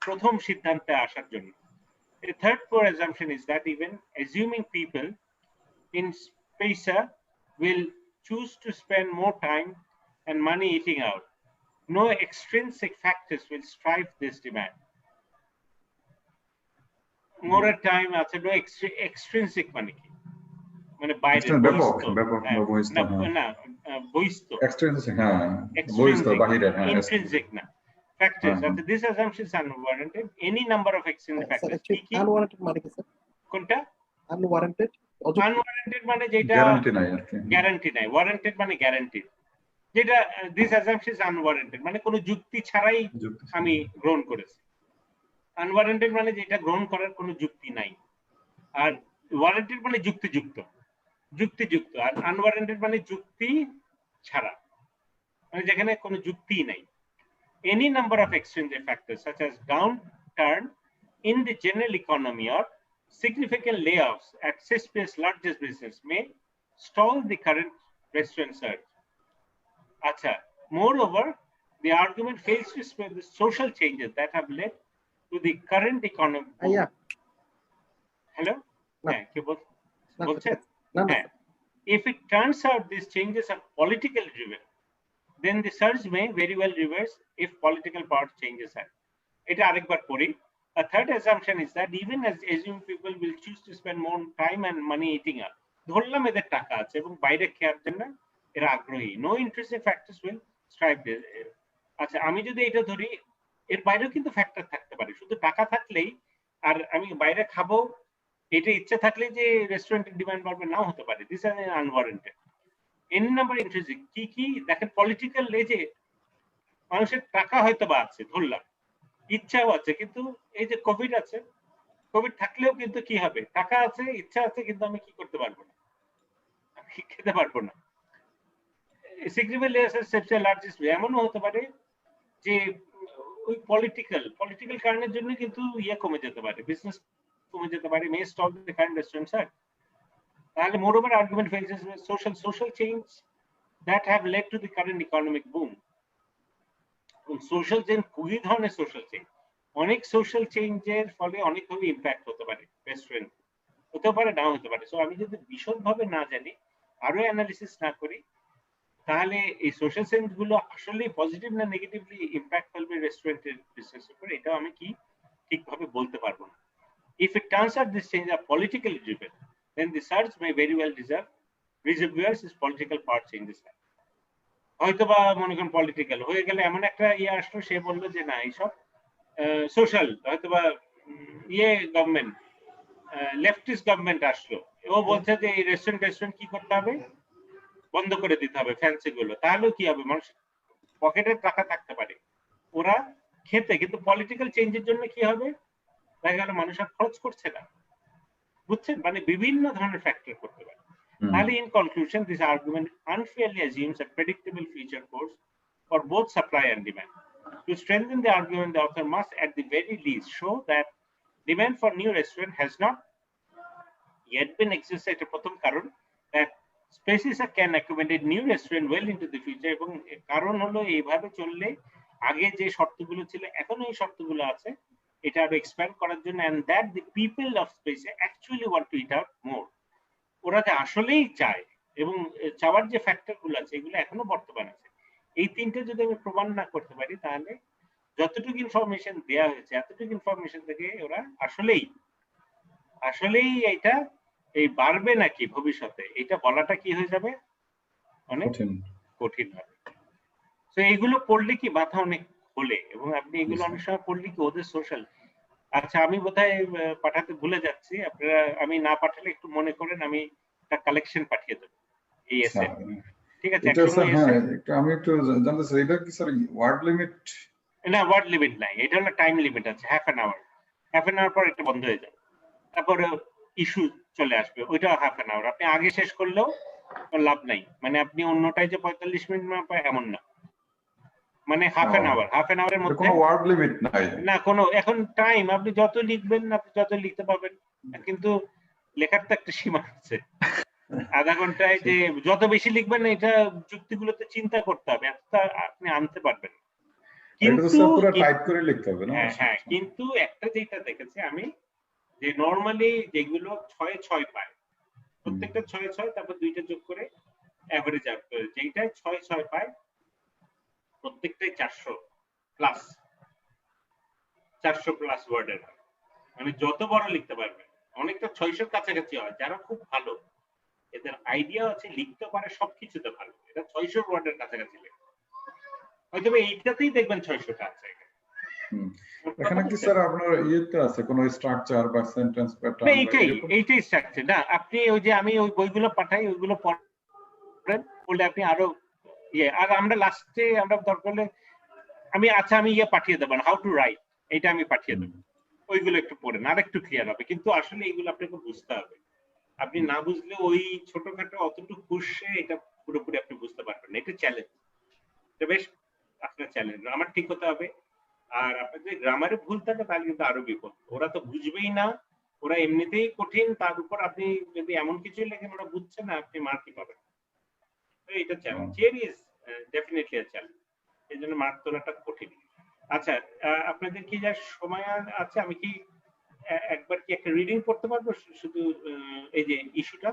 প্রথম সিদ্ধান্তে আসার জন্য। The third core assumption is that even assuming people in Pesa will choose to spend more time and money eating out, no extrinsic factors will drive this demand. More time, no extrinsic money. মানে বাইরে না factors. After this assumption is unwarranted, any number of extrinsic factors. Unwarranted মানে কি sir? কোনটা? Unwarranted? Unwarranted মানে যেটা guarantee নাই, warranted মানে গ্যারান্টি। যেটা this assumption is unwarranted মানে কোনো যুক্তি ছাড়াই আমি গ্রহণ করেছি। আনওয়ারেন্টেড মানে যেটা গ্রহণ করার কোনো যুক্তি নাই, আর ওয়ারেন্টেড মানে যুক্তিযুক্ত, আর আনওয়ারেন্টেড মানে যুক্তি ছাড়া, মানে যেখানে কোনো যুক্তি নাই। Any number of extrinsic factors such as downturn in the general economy or significant layoffs at CISP's largest business may stall the current restaurant surge. Acha. Moreover, the argument fails to explain the social changes that have led to the current economy. Hello? If it turns out these changes are politically driven, then the surge may very well reverse if political power changes hand. Eta arekbar pori. A third assumption is that even as assumed people will choose to spend more time and money eating out, ধরলাম এদের টাকা আছে এবং বাইরে খাওয়ার জন্য এরা আগ্রহী, no intrinsic factors will drive this. আচ্ছা আমি যদি এটা ধরি, এর বাইরেও কিন্তু ফ্যাক্টর থাকতে পারে, শুধু টাকা থাকলেই আর আমি বাইরে খাবো এটা ইচ্ছে থাকলে যে রেস্টুরেন্টের ডিমান্ড বাড়বে নাও হতে পারে। This is unwarranted. Any number intrinsic কি কি দেখেন, পলিটিক্যাল লেজে মানুষের টাকা হয়তো বা আছে, ধরলাম, ইচ্ছাও আছে, কিন্তু এই যে কোভিড আছে, কোভিড থাকলেও কিন্তু কি হবে, টাকা আছে, ইচ্ছা আছে, কিন্তু আমি কি করতে পারবো না, আমি খেতে পারবো না। এমনও হতে পারে যে ওই পলিটিক্যাল কারণের জন্য কিন্তু ইয়ে কমে যেতে পারে, বিজনেস কমে যেতে পারে, মে স্টপ দ্য কারেন্ট রেস্টুরেন্টস আর তাহলে moreover argument faces social change that have led to the current economic boom. Social change খুবই ধরনের সোশ্যাল চেঞ্জ, অনেক সোশ্যাল চেঞ্জের ফলে অনেকভাবে ইম্প্যাক্ট হতে পারে রেস্টুরেন্ট, হতেও পারে নাও হতে পারে। সো আমি যদি বিশদভাবে না জানি, আরো অ্যানালিসিস না করি, তাহলে এই সোশ্যাল চেঞ্জ গুলো আসলে পজিটিভ না নেগেটিভলি ইম্প্যাক্ট ফেলবে রেস্টুরেন্টের বিজনেস উপরে, এটাও আমি কি ঠিকভাবে বলতে পারবো না। If it turns out this change are politically driven, then the surge may very well deserve reservoirs is political power changes. হয়তো বা মনে করেন পলিটিক্যাল হয়ে গেলে এমন একটা ইয়ে আসলো, সে বললো যে না এইসব সোশ্যাল, হয়তো বা ইয়ে গভর্নমেন্ট, লেফটিস্ট গভর্নমেন্ট আসলো, ও বলছে যে এই রেস্টুরেন্ট কি করতে হবে, বন্ধ করে দিতে হবে ফ্যান্সি গুলো, তাহলেও কি হবে, মানুষ পকেটে টাকা থাকতে পারে, ওরা খেতে, কিন্তু পলিটিক্যাল চেঞ্জের জন্য কি হবে, দেখা গেল মানুষ আর খরচ করছে না, বুঝছেন, মানে বিভিন্ন ধরনের ফ্যাক্টর করতে পারে। তাহলে in conclusion, this argument unfairly assumes a predictable future course for both supply and demand. To strengthen the argument, the author must at the very least show that demand for new restaurant has not yet been exhausted. প্রথম কারণ that spaces can accommodate new restaurant well into the future, এবং কারণ হলো এইভাবে চললে আগে যে শর্তগুলো ছিল এখনো এই শর্তগুলো আছে, এটা আরো এক্সপ্যান্ড করার জন্য, and that the people of space actually want to eat out more. ওরা যে আসলেই চায় এবং চাওয়ার যে ফ্যাক্টর গুলো আছে এগুলো এখনো বর্তমান আছে। এই তিনটে যদি আমি প্রমাণ না করতে পারি, তাহলে যতটুকু ইনফরমেশন দেওয়া হয়েছে এতটুকু ইনফরমেশন থেকে ওরা আসলেই এটা এই বাড়বে নাকি ভবিষ্যতে, এটা বলাটা কি হয়ে যাবে, অনেক কঠিন হবে। তো এইগুলো পড়লে কি মাথা অনেক খোলে, এবং আপনি এগুলো অনেক সময় পড়লে কি ওদের সোশ্যাল, আচ্ছা আমি বোধহয় পাঠাতে ভুলে যাচ্ছি, আপনারা আমি না পাঠালে একটু মনে করেন, আমি একটা কালেকশন পাঠিয়ে দেবো এই এসে, ঠিক আছে? আমি একটু জানতে চাই, এটা কি স্যার ওয়ার্ড লিমিট? না, ওয়ার্ড লিমিট নাই, এটা হলো টাইম লিমিট আছে, হাফ অ্যান আওয়ার পর এটা বন্ধ হয়ে যাবে, তারপরে ইস্যু চলে আসবে, ওইটাও হাফ অ্যান আওয়ার, আপনি আগে শেষ করলেও লাভ নাই, মানে আপনি অন্যটাই যে 45 মিনিট না পায় এমন না, মানে হাফ অ্যান আওয়ারের মধ্যে কোনো ওয়ার্ড লিমিট নাই না, কোনো এখন টাইম, আপনি যত লিখবেন আপনি যত লিখতে পারবেন, কিন্তু লেখার তো একটা সীমা আছে, আধা ঘন্টায় যে যত বেশি লিখবেন এটা যুক্তিগুলোতে চিন্তা করতে হবে, আপনি আনতে পারবেন, কিন্তু পুরো টাইপ করে লিখতে হবে না? হ্যাঁ, কিন্তু একটা যেটা দেখেছি আমি, যে নরমালি যেগুলো 6 পায়, প্রত্যেকটা 6 তারপর 2টা যোগ করে এভারেজ আউট করে, যেইটা 6 পায় প্রত্যেকটাই 400 প্লাস ওয়ার্ডের হয়, মানে যত বড় লিখতে পারবে, অনেকটা 600 কাছাকাছি হয়, যারা খুব ভালো এদের আইডিয়া আছে, লিখতে পারে সবকিছুতে ভালো, এটা 600 ওয়ার্ডের কাছাকাছি লেখে, হয়তো এইটাতেই দেখবেন 600টা আছে। এখানে কি স্যার আপনার ইয়েতে আছে কোন স্ট্রাকচার বা সেন্টেন্স প্যাটার্ন? এইটাই স্ট্রাকচার না, আপনি ওই যে আমি ওই বইগুলো পাঠাই, ওইগুলো পড়েন, বলে আপনি আরো আর আমরা লাস্টে আমরা দরকার হলে আমি পাঠিয়ে দেবো, হাউ টু রাইট, এটা আমি পাঠিয়ে দেবো, ওইগুলো একটু পড়েন, আর একটু ক্লিয়ার হবে, কিন্তু আসলে এইগুলো আপনাকে বুঝতে হবে, আপনি না বুঝলে ওই ছোটখাটো অতটুকু খুশে এটা পুরোপুরি আপনি বুঝতে পারবেন না, এটা চ্যালেঞ্জ, এটা বেশ আপনার চ্যালেঞ্জ, আমার ঠিক হতে হবে, আর আপনার যদি গ্রামারে ভুল থাকে তাহলে কিন্তু আরো বিপদ, ওরা তো বুঝবেই না, ওরা এমনিতেই কঠিন, তার উপর আপনি যদি এমন কিছু লেখেন ওরা বুঝছে না, আপনি মার্ক কি পাবেন, এটা challenge, theory is definitely a challenge, এই জন্য মার্ক তোলাটা কঠিন। আচ্ছা, আপনাদের কি যা সময় আছে, আমি কি একবার কি একটা রিডিং পড়তে পারবো, শুধু এই যে ইস্যুটা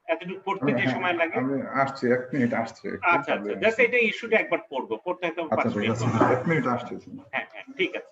এতটুকু পড়তে যে সময় লাগে? আমি আসছি, 1 মিনিট আসছে। আচ্ছা, জাস্ট এটা ইস্যুটা একবার পড়বো, পড়তে একদম 5 মিনিট। 1 মিনিট আসছে। হ্যাঁ, ঠিক আছে।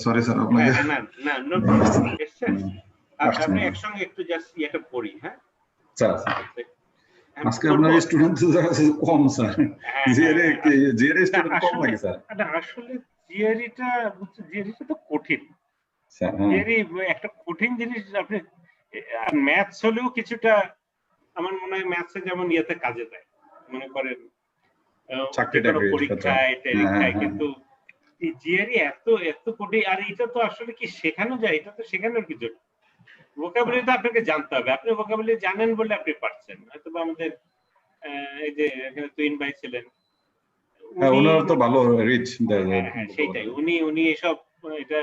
সরি স্যার আপনাকে না না নো প্রবলেম এসছেন আচ্ছা আমি একসঙ্গে একটু জাস্ট এটা পড়ি হ্যাঁ স্যার আজকে আপনার স্টুডেন্ট কম স্যার জিআরই স্টুডেন্ট কম নাকি স্যার আসলে জিআরইটা তো কঠিন জিআরই একটা কঠিন জিনিস আপনি ম্যাথস হলেও কিছুটা আমার মনে হয় ম্যাথসে যেমন ইয়েতে কাজে দেয় মনে করেন পরীক্ষায় টেরিক্ষায় কিন্তু জিআরই এত কঠিন আর এটা তো আসলে কি শেখানো যায় এটা তো শেখানোর কিছু ভোকাবুলারি তো আপনাকে জানতে হবে আপনি ভোকাবুলারি জানেন বলে আপনি পারছেন হয়তো আমাদের এই যে এখানে তুইন ভাই ছিলেন ওনার তো ভালো রিচ সেইটাই উনি এসব এটা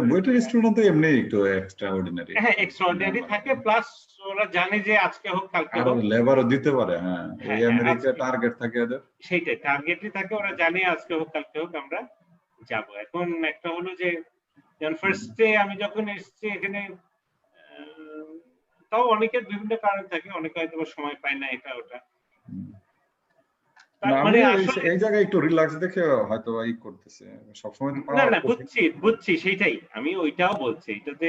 বুয়েটের স্টুডেন্ট তো এমনি একটু এক্সট্রাঅর্ডিনারি হ্যাঁ এক্সট্রাঅর্ডিনারি থাকে প্লাস ওরা জানে যে আজকে হোক কালকে হোক লেবারও দিতে পারে হ্যাঁ এই আমেরিকা টার্গেট থাকে এদের সেইটাই টার্গেটই থাকে ওরা জানে আজকে হোক কালকে হোক আমরা যাব এখন একটা হলো যে যখন ফার্স্টে আমি যখন এসেছি এখানে তাও অনেকের বিভিন্ন কারণ থাকে অনেকে হয়তো সময় পায় না এটা ওটা মানে এই জায়গায় একটু রিল্যাক্স দেখে হয়তো এই করতেছে সব সময় না বুঝছি সেইটাই আমি ওইটাও বলছি এটাতে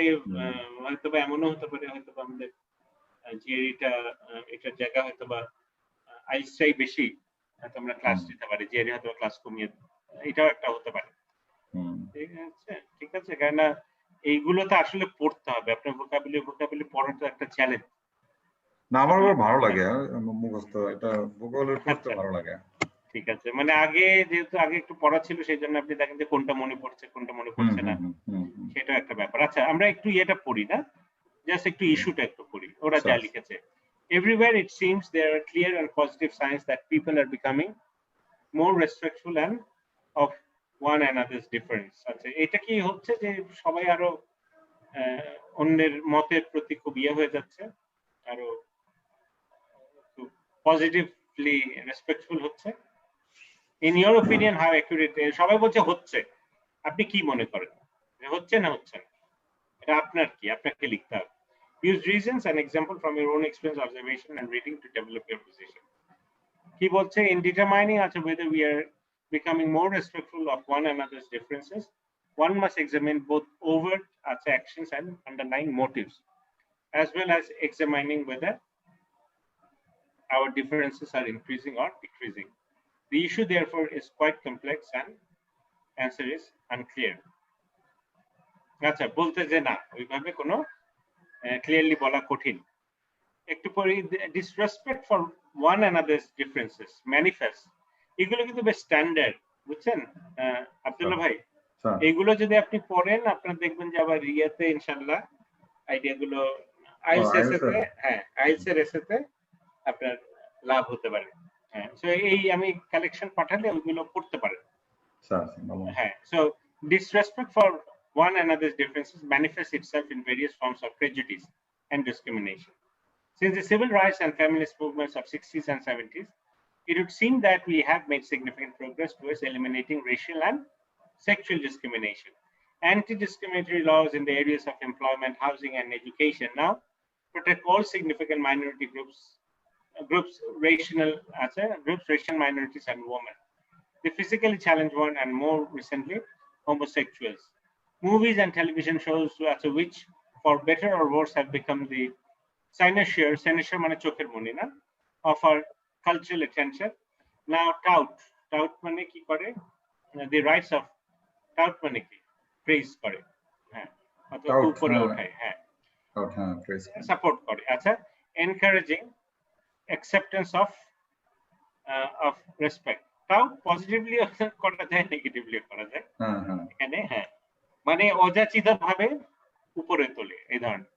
হয়তো বা এমনও হতে পারে হয়তো বা আমাদের জিআরইটা এটার জায়গা হয়তো বা আইসটাই বেশি হয়তো আমরা ক্লাস দিতে পারি জিআরই হয়তো ক্লাস কমিয়ে এটাও একটা হতে পারে ঠিক আছে কারণ এইগুলো তো আসলে পড়তে হবে আপনার ভোকাবুলারি পড়াটা একটা চ্যালেঞ্জ না আমার ভালো লাগে মুখস্থ এটা ভূগোলের পড়তে ভালো লাগে ঠিক আছে মানে আগে যেহেতু আগে একটু পড়া ছিল সেই জন্য আপনি দেখেন যে কোনটা মনে পড়ছে কোনটা মনে পড়ছে না সেটা একটা ব্যাপার আচ্ছা আমরা একটু এটা পড়ি না জাস্ট একটু ইস্যুটা একটু পড়ি ওরা যা লিখেছে everywhere it seems there are clear and positive signs that people are becoming more respectful and of one another's difference আচ্ছা এটা কি হচ্ছে যে সবাই আরো অন্যের মতের প্রতি খুব হয়ে যাচ্ছে আরো পজিটিভলি রেসপেক্টফুল হচ্ছে in your opinion how accurate সবাই বলছে হচ্ছে আপনি কি মনে করেন হচ্ছে না হচ্ছে না এটা আপনার কি আপনাকে লিখতে হবে use reasons and example from your own experience observation and reading to develop your position কি বলছে in determining whether we are becoming more respectful of one another's differences one must examine both overt actions and underlying motives as well as examining whether our differences are increasing or decreasing. The issue, therefore, is quite complex and answer is unclear. আচ্ছা বলতে যে না ওইভাবে কোনো clearly বলা কঠিন একটু পরে disrespect for one another's differences manifest এগুলো কিন্তু বেশ স্ট্যান্ডার্ড বুঝছেন আব্দুল্লাহ ভাই এগুলো যদি আপনি পড়েন আপনারা দেখবেন যে আবার রিয়াতে ইনশাআল্লাহ আইডিয়াগুলো আইএলটিএস এসএতে আপনার লাভ হতে পারে হ্যাঁ সো এই আমি কালেকশন পাঠালে ওইগুলো পড়তে পারেন হ্যাঁ so disrespect for one another's differences manifests itself in various forms of prejudice and discrimination. Since the civil rights and feminist movements of 60s and 70s, it would seem that we have made significant progress towards eliminating racial and sexual discrimination. Anti-discriminatory laws in the areas of employment, housing, and education now protect all significant minority groups, racial minorities, and women. The physically challenged one, and more recently, homosexuals. Movies and television shows, which, for better or worse, have become the cynosure mane choker moni na, of our cultural attention. Now, tout mane ki kore? The rights of tout mane ki praise kore. Support kore. Acha, encouraging acceptance of respect. Tout positively kora jay, negatively kora jay. এখানে হ্যাঁ মানে অযাচিত ভাবে উপরে তোলে এই ধরনের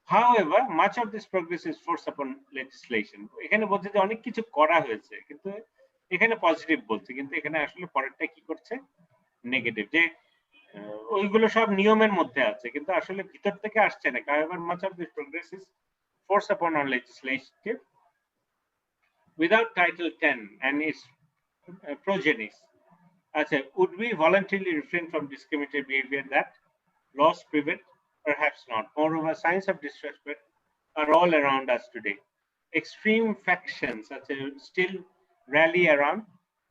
however much of this progress is forced upon legislation এখানে বলছে যে অনেক কিছু করা হয়েছে কিন্তু এখানে পজিটিভ বলছে কিন্তু এখানে আসলে পরেরটা কি করছে নেগেটিভ যে ওইগুলো সব নিয়মের মধ্যে আছে কিন্তু আসলে ভিতর থেকে আসছে না however much of this progress is forced upon our legislative without Title 10 and its progenies would we voluntarily refrain from discriminatory behavior that loss prevent? Perhaps not. Moreover, signs of disrespect are all around us today. Extreme factions such as still rally around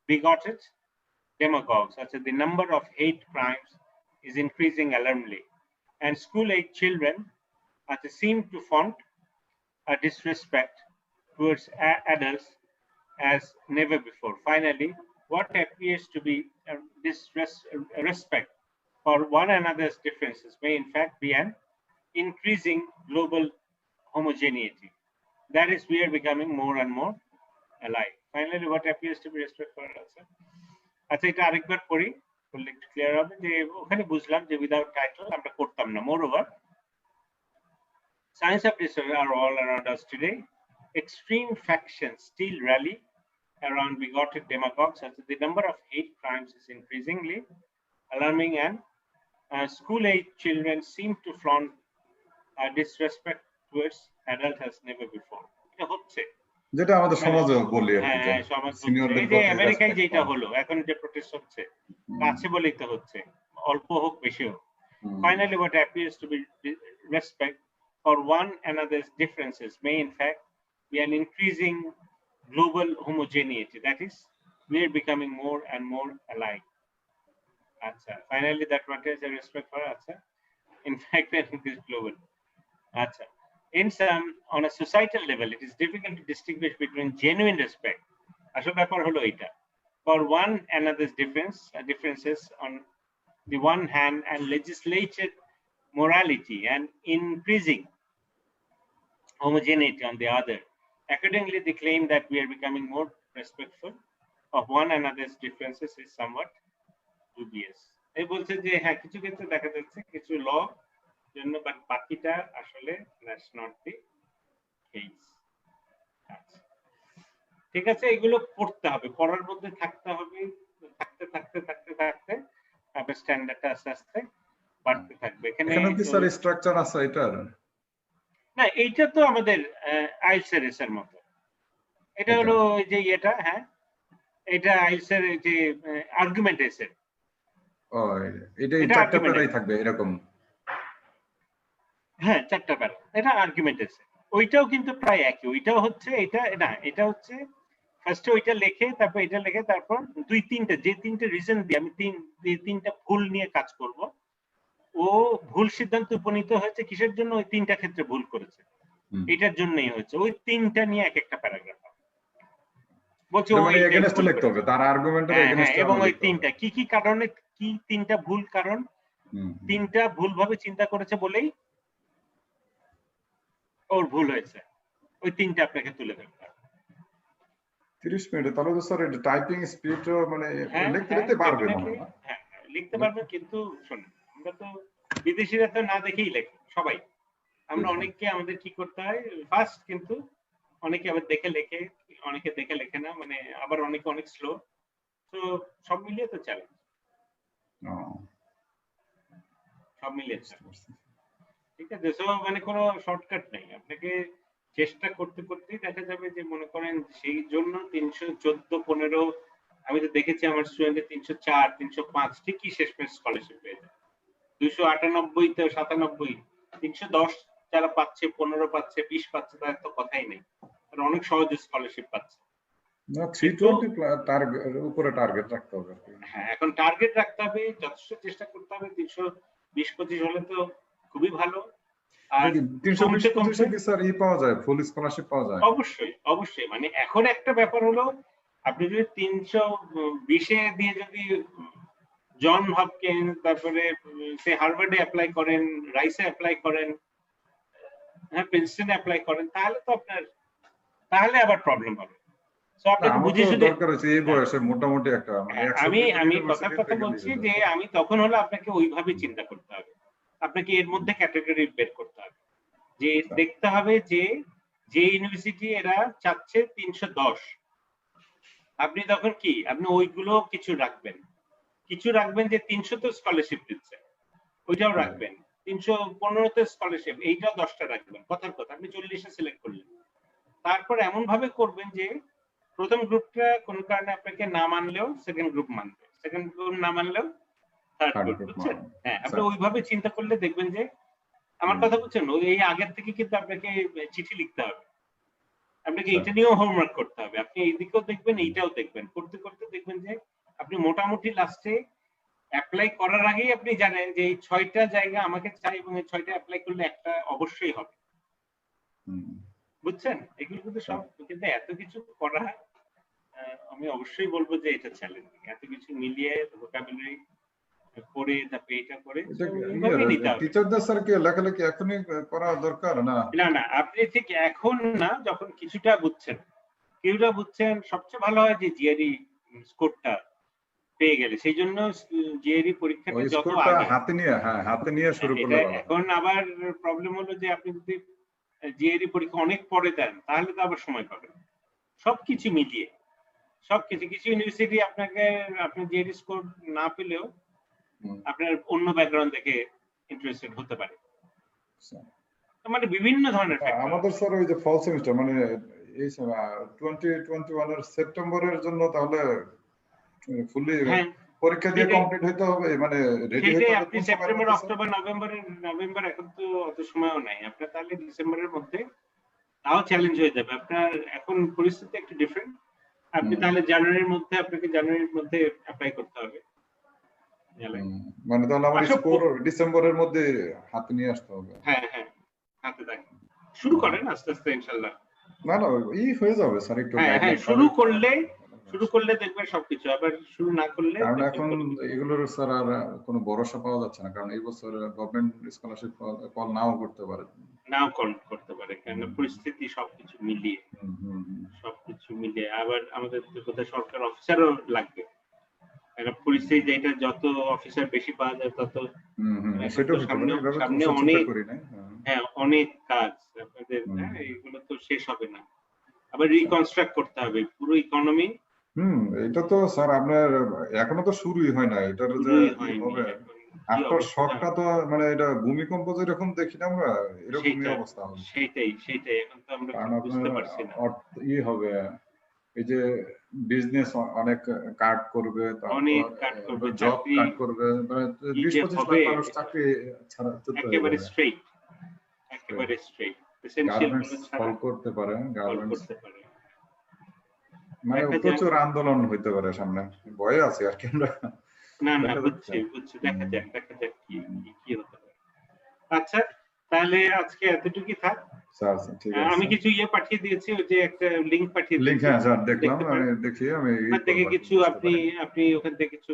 bigoted demagogues, such as the number of hate crimes is increasing alarmingly, and school-age children seem to flaunt a disrespect towards adults as never before. Finally, what appears to be a disrespect for one another's differences may in fact be an increasing global homogeneity. That is, we are becoming more and more alike. Finally, what appears to be respect for others. আচ্ছা এটা আরেকবার পড়ি বললে একটু clear হবে যে ওখানে বুঝলাম যে উইদাউট টাইটেল আমরা করতাম না moreover signs of disorder are all around us today extreme factions still rally around bigoted demagogues as the number of hate crimes is increasingly alarming and school-age children seem to flaunt disrespect towards adults as never before এটা হচ্ছে যেটা আমাদের সমাজে বলি হ্যাঁ সিনিয়রদের যে আমেরিকায় যেটা হলো এখন যে প্রোটেস্ট হচ্ছে কাছে বলেই তো হচ্ছে অল্প হোক বেশি হোক finally what appears to be respect for one another's differences may in fact be an increasing global homogeneity, that is we are becoming more and more alike. Acha finally that what is a respect for acha in fact it is global. Acha in some, on a societal level, it is difficult to distinguish between genuine respect, for one another's differences on the one hand, and legislated morality and increasing homogeneity on the other. Accordingly, the claim that we are becoming more respectful of one another's differences is somewhat dubious. এই বলছে যে হ্যাঁ কিছু ক্ষেত্রে দেখা যাচ্ছে কিছু ল জন্য বাট বাকিটা আসলে দ্যাটস নট দি কেস ঠিক আছে এগুলো পড়তে হবে পড়ার মধ্যে থাকতে হবে থাকতে থাকতে থাকতে থাকতে আপনার স্ট্যান্ডার্ডটা আস্তে আস্তে বাড়তে থাকবে এখানে কি স্যার স্ট্রাকচার আছে এটার না এইটা তো আমাদের আইএলটিএস এর মতো এটা হলো ওই যে এটা হ্যাঁ এটা আইএলটিএস এর যে আর্গুমেন্ট এসে ও এটা চারটা প্যারাই থাকবে এরকম হ্যাঁ চারটা প্যারা এটা আর্গুমেন্ট আছে ওইটাও কিন্তু প্রায় একই ওইটাও হচ্ছে এটা না এটা হচ্ছে ফার্স্টে ওইটা লেখে তারপর এটা লেখে তারপর দুই তিনটা যে তিনটা রিজন দিয়ে আমি তিনটা ভুল নিয়ে কাজ করব ও ভুল সিদ্ধান্ত উপনীত হয়েছে কিসের জন্য ওই তিনটা ক্ষেত্রে ভুল করেছে এটার জন্যই হয়েছে ওই তিনটা নিয়ে এক একটা প্যারাগ্রাফ বলছে ওই এগেইনস্ট লিখতে হবে তার আর্গুমেন্টের এগেইনস্ট এবং ওই তিনটা কি কি কারণে কি তিনটা ভুল কারণ তিনটা ভুলভাবে চিন্তা করেছে বলেই ওর ভুল হয়েছে ওই তিনটা আপনাকে তুলে ধরতে হবে 30 মিনিট তাহলে তো স্যার এটা টাইপিং স্পিডও মানে লিখতে পারবে না হ্যাঁ লিখতে পারবে কিন্তু শুনুন আমরা তো বিদেশিরা তো না দেখেই লেখে সবাই আমরা অনেককে আমাদের কি করতে হয় ফাস্ট কিন্তু অনেকে আবার দেখে লেখে অনেকে দেখে লেখে না মানে আবার অনেকে অনেক স্লো তো সব মিলিয়ে তো চ্যালেঞ্জ সব মিলিয়ে ঠিক আছে সো মানে কোনো শর্টকাট নেই আপনাকে চেষ্টা করতে করতেই দেখা যাবে যে মনে করেন সেই জন্য 314 15 আমি তো দেখেছি আমার স্টুডেন্টের 304 305 ঠিকই শেষমেশ স্কলারশিপ পেয়ে যায় 298 তে 97 310 যারা পাচ্ছে 15 পাচ্ছে 20 পাচ্ছে তার তো কথাই নেই আর অনেক সহজে স্কলারশিপ পাচ্ছে না 320 টার্গেট উপরে টার্গেট রাখতে হবে হ্যাঁ এখন টার্গেট রাখতে হবে যথেষ্ট চেষ্টা করতে হবে 320 25 হলে তো খুবই ভালো আর 320 কি স্যার পাওয়া যায় ফুল স্কলারশিপ পাওয়া যায় অবশ্যই অবশ্যই মানে এখন একটা ব্যাপার হলো আপনি যদি 320 এ দিয়ে যদি জন হপকিন্স তারপরে সে হার্ভার্ডে অ্যাপ্লাই করেন রাইসে অ্যাপ্লাই করেন হ্যাঁ প্রিন্সটনে অ্যাপ্লাই করেন তাহলে তো আপনার তাহলে আবার প্রবলেম হবে সো আপনাকে বুঝে শুনে দরকার আছে এই বয়সে মোটামুটি একটা আমি কথা বলছি যে আমি তখন হলো আপনাকে ওইভাবে চিন্তা করতে হবে আপনাকে এর মধ্যে ক্যাটাগরি বের করতে হবে যে দেখতে হবে যে ইউনিভার্সিটি এরা চাচ্ছে 310 আপনি তখন কি আপনি ওইগুলো কিছু রাখবেন যে 300 তো স্কলারশিপ দিচ্ছে ওইটাও রাখবেন 315 তে স্কলারশিপ এইটাও 10টা রাখবেন কথার কথা আপনি 40 এ সিলেক্ট করলেন তারপর এমন ভাবে করবেন যে প্রথম গ্রুপটা কোন কারণে আপনাকে না মানলেও সেকেন্ড গ্রুপ মানবে সেকেন্ড গ্রুপ না মানলেও থার্ড ফুট, বুঝছেন? হ্যাঁ, আপনি ওইভাবে চিন্তা করলে দেখবেন যে আমার কথা বুঝছেন, এই আগের থেকে কিন্তু আপনাকে চিঠি লিখতে হবে, আপনাকে এটা নিয়েও হোমওয়ার্ক করতে হবে, আপনি এইদিকেও দেখবেন এইটাও দেখবেন, করতে করতে দেখবেন যে আপনি মোটামুটি লাস্টে অ্যাপ্লাই করার আগেই আপনি জানেন যে এই 6টা জায়গা আমাকে চাই এবং এই 6টা অ্যাপ্লাই করলে একটা অবশ্যই হবে, বুঝছেন? এগুলো কিন্তু সব, কিন্তু এত কিছু করা, আমি অবশ্যই বলবো যে এটা চ্যালেঞ্জিং, এত কিছু মিলিয়ে ভোকাবুলারি করে তারপরে এটা করে টিচারদের স্যার কি লেখালেখি এখনই করা দরকার না? না না, আপনি ঠিক এখন না, যখন কিছুটা বুঝছেন সবচেয়ে ভালো হয় যে জিআরই স্কোরটা পেয়ে গেলে, সেই জন্য জিআরই পরীক্ষাটা যত আগে হাতে নিয়ে শুরু করলে ভালো। এখন আবার প্রবলেম হলো যে আপনি যদি জিআরই পরীক্ষা অনেক পরে দেন তাহলে তো আবার সময় পাবেন, সবকিছু মিলিয়ে কিছু ইউনিভার্সিটি আপনি জিআরই স্কোর না পেলেও আপনার অন্য ব্যাকগ্রাউন্ড দেখে ইন্টারেস্টেড হতে পারে, মানে বিভিন্ন ধরনের ফ্যাক্টর। আমাদের স্যার ওই যে ফল সেমিস্টার মানে এই 2021 এর সেপ্টেম্বরের জন্য তাহলে ফুললি পরীক্ষা দিয়ে কমপ্লিট হইতে হবে, মানে রেডি হইতে হবে। আপনি সেপ্টেম্বর, অক্টোবর, নভেম্বর এখন তো অত সময়ও নাই আপনার, তাহলে ডিসেম্বরের মধ্যে তাও চ্যালেঞ্জ হয়ে যাবে আপনার, এখন পরিস্থিতি একটু ডিফারেন্ট, আপনি তাহলে জানুয়ারির মধ্যে অ্যাপ্লাই করতে হবে, মানে তাহলে আমার স্কোর ডিসেম্বরের মধ্যে হাতে নিয়ে আসতে হবে। হ্যাঁ হ্যাঁ, হাতে দেখেন, শুরু করেন আস্তে আস্তে ইনশাআল্লাহ। না হয়ে যাবে স্যার, একটু হ্যাঁ, শুরু করলে দেখবেন সবকিছু, আবার শুরু না করলে, কারণ এখন এগুলোর স্যার আর কোনো ভরসা পাওয়া যাচ্ছে না, কারণ এই বছর গভর্নমেন্ট স্কলারশিপ কল নাও করতে পারে, কারণ পরিস্থিতি সবকিছু মিলিয়ে আবার আমাদের কোথায় সরকার অফিসারও লাগবে, পরিস্থিতি যেটা যত অফিসার বেশি পাওয়া যায় তত সামনে অনেক কাজ আপনাদের, এগুলো তো শেষ হবে না, আবার রিকনস্ট্রাক্ট করতে হবে পুরো ইকোনমি। এটা তো স্যার আপনার এখনো তো শুরুই হয় না, এটার যে হবে আফটার শকটা তো মানে এটা ভূমিকম্প যেরকম দেখি না আমরা, এরকমই অবস্থা হবে। সেটাই এখন তো আমরা বুঝতে পারছি না হবে, এই যে বিজনেস অনেক কাট করবে, জব কাট করবে, মানে 20-25 লাখ মানুষ চাকরি ছাড়া একেবারে স্ট্রেট ফল করতে পারে, মানে প্রচুর আন্দোলন হইতে পারে সামনে, ভয়ে আছে আর কি আমরা। না বুঝছি, দেখা যাক কি হতে পারে। আচ্ছা, তাহলে আজকে এতটুকুই থাক স্যার, ঠিক আছে। আমি কিছু পাঠিয়ে দিয়েছি, ওই যে একটা লিংক পাঠিয়ে দিয়েছি। হ্যাঁ স্যার, দেখলাম, আমি দেখি, আমি ওখান থেকে কিছু আপনি ওখান থেকে কিছু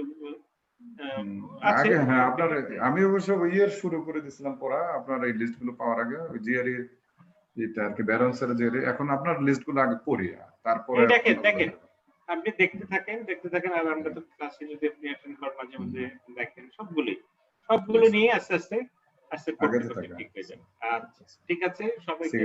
আগে, হ্যাঁ আপনার, আমি অবশ্য ইয়ের শুরু করে দিয়েছিলাম পড়া আপনার এই লিস্টগুলো পাওয়ার আগে, ওই জিআরই এটা আর কি ব্যালেন্সের জিআরই, এখন আপনার লিস্টগুলো আগে পড়ি, তারপরে দেখেন আপনি দেখতে থাকেন, আর আমরা তো ক্লাসে যদি আপনি অ্যাটেন্ড করেন মাঝে মাঝে দেখেন, সবগুলো নিয়ে আস্তে আস্তে ঠিক হয়ে যাবে। আচ্ছা, ঠিক আছে, সবাইকে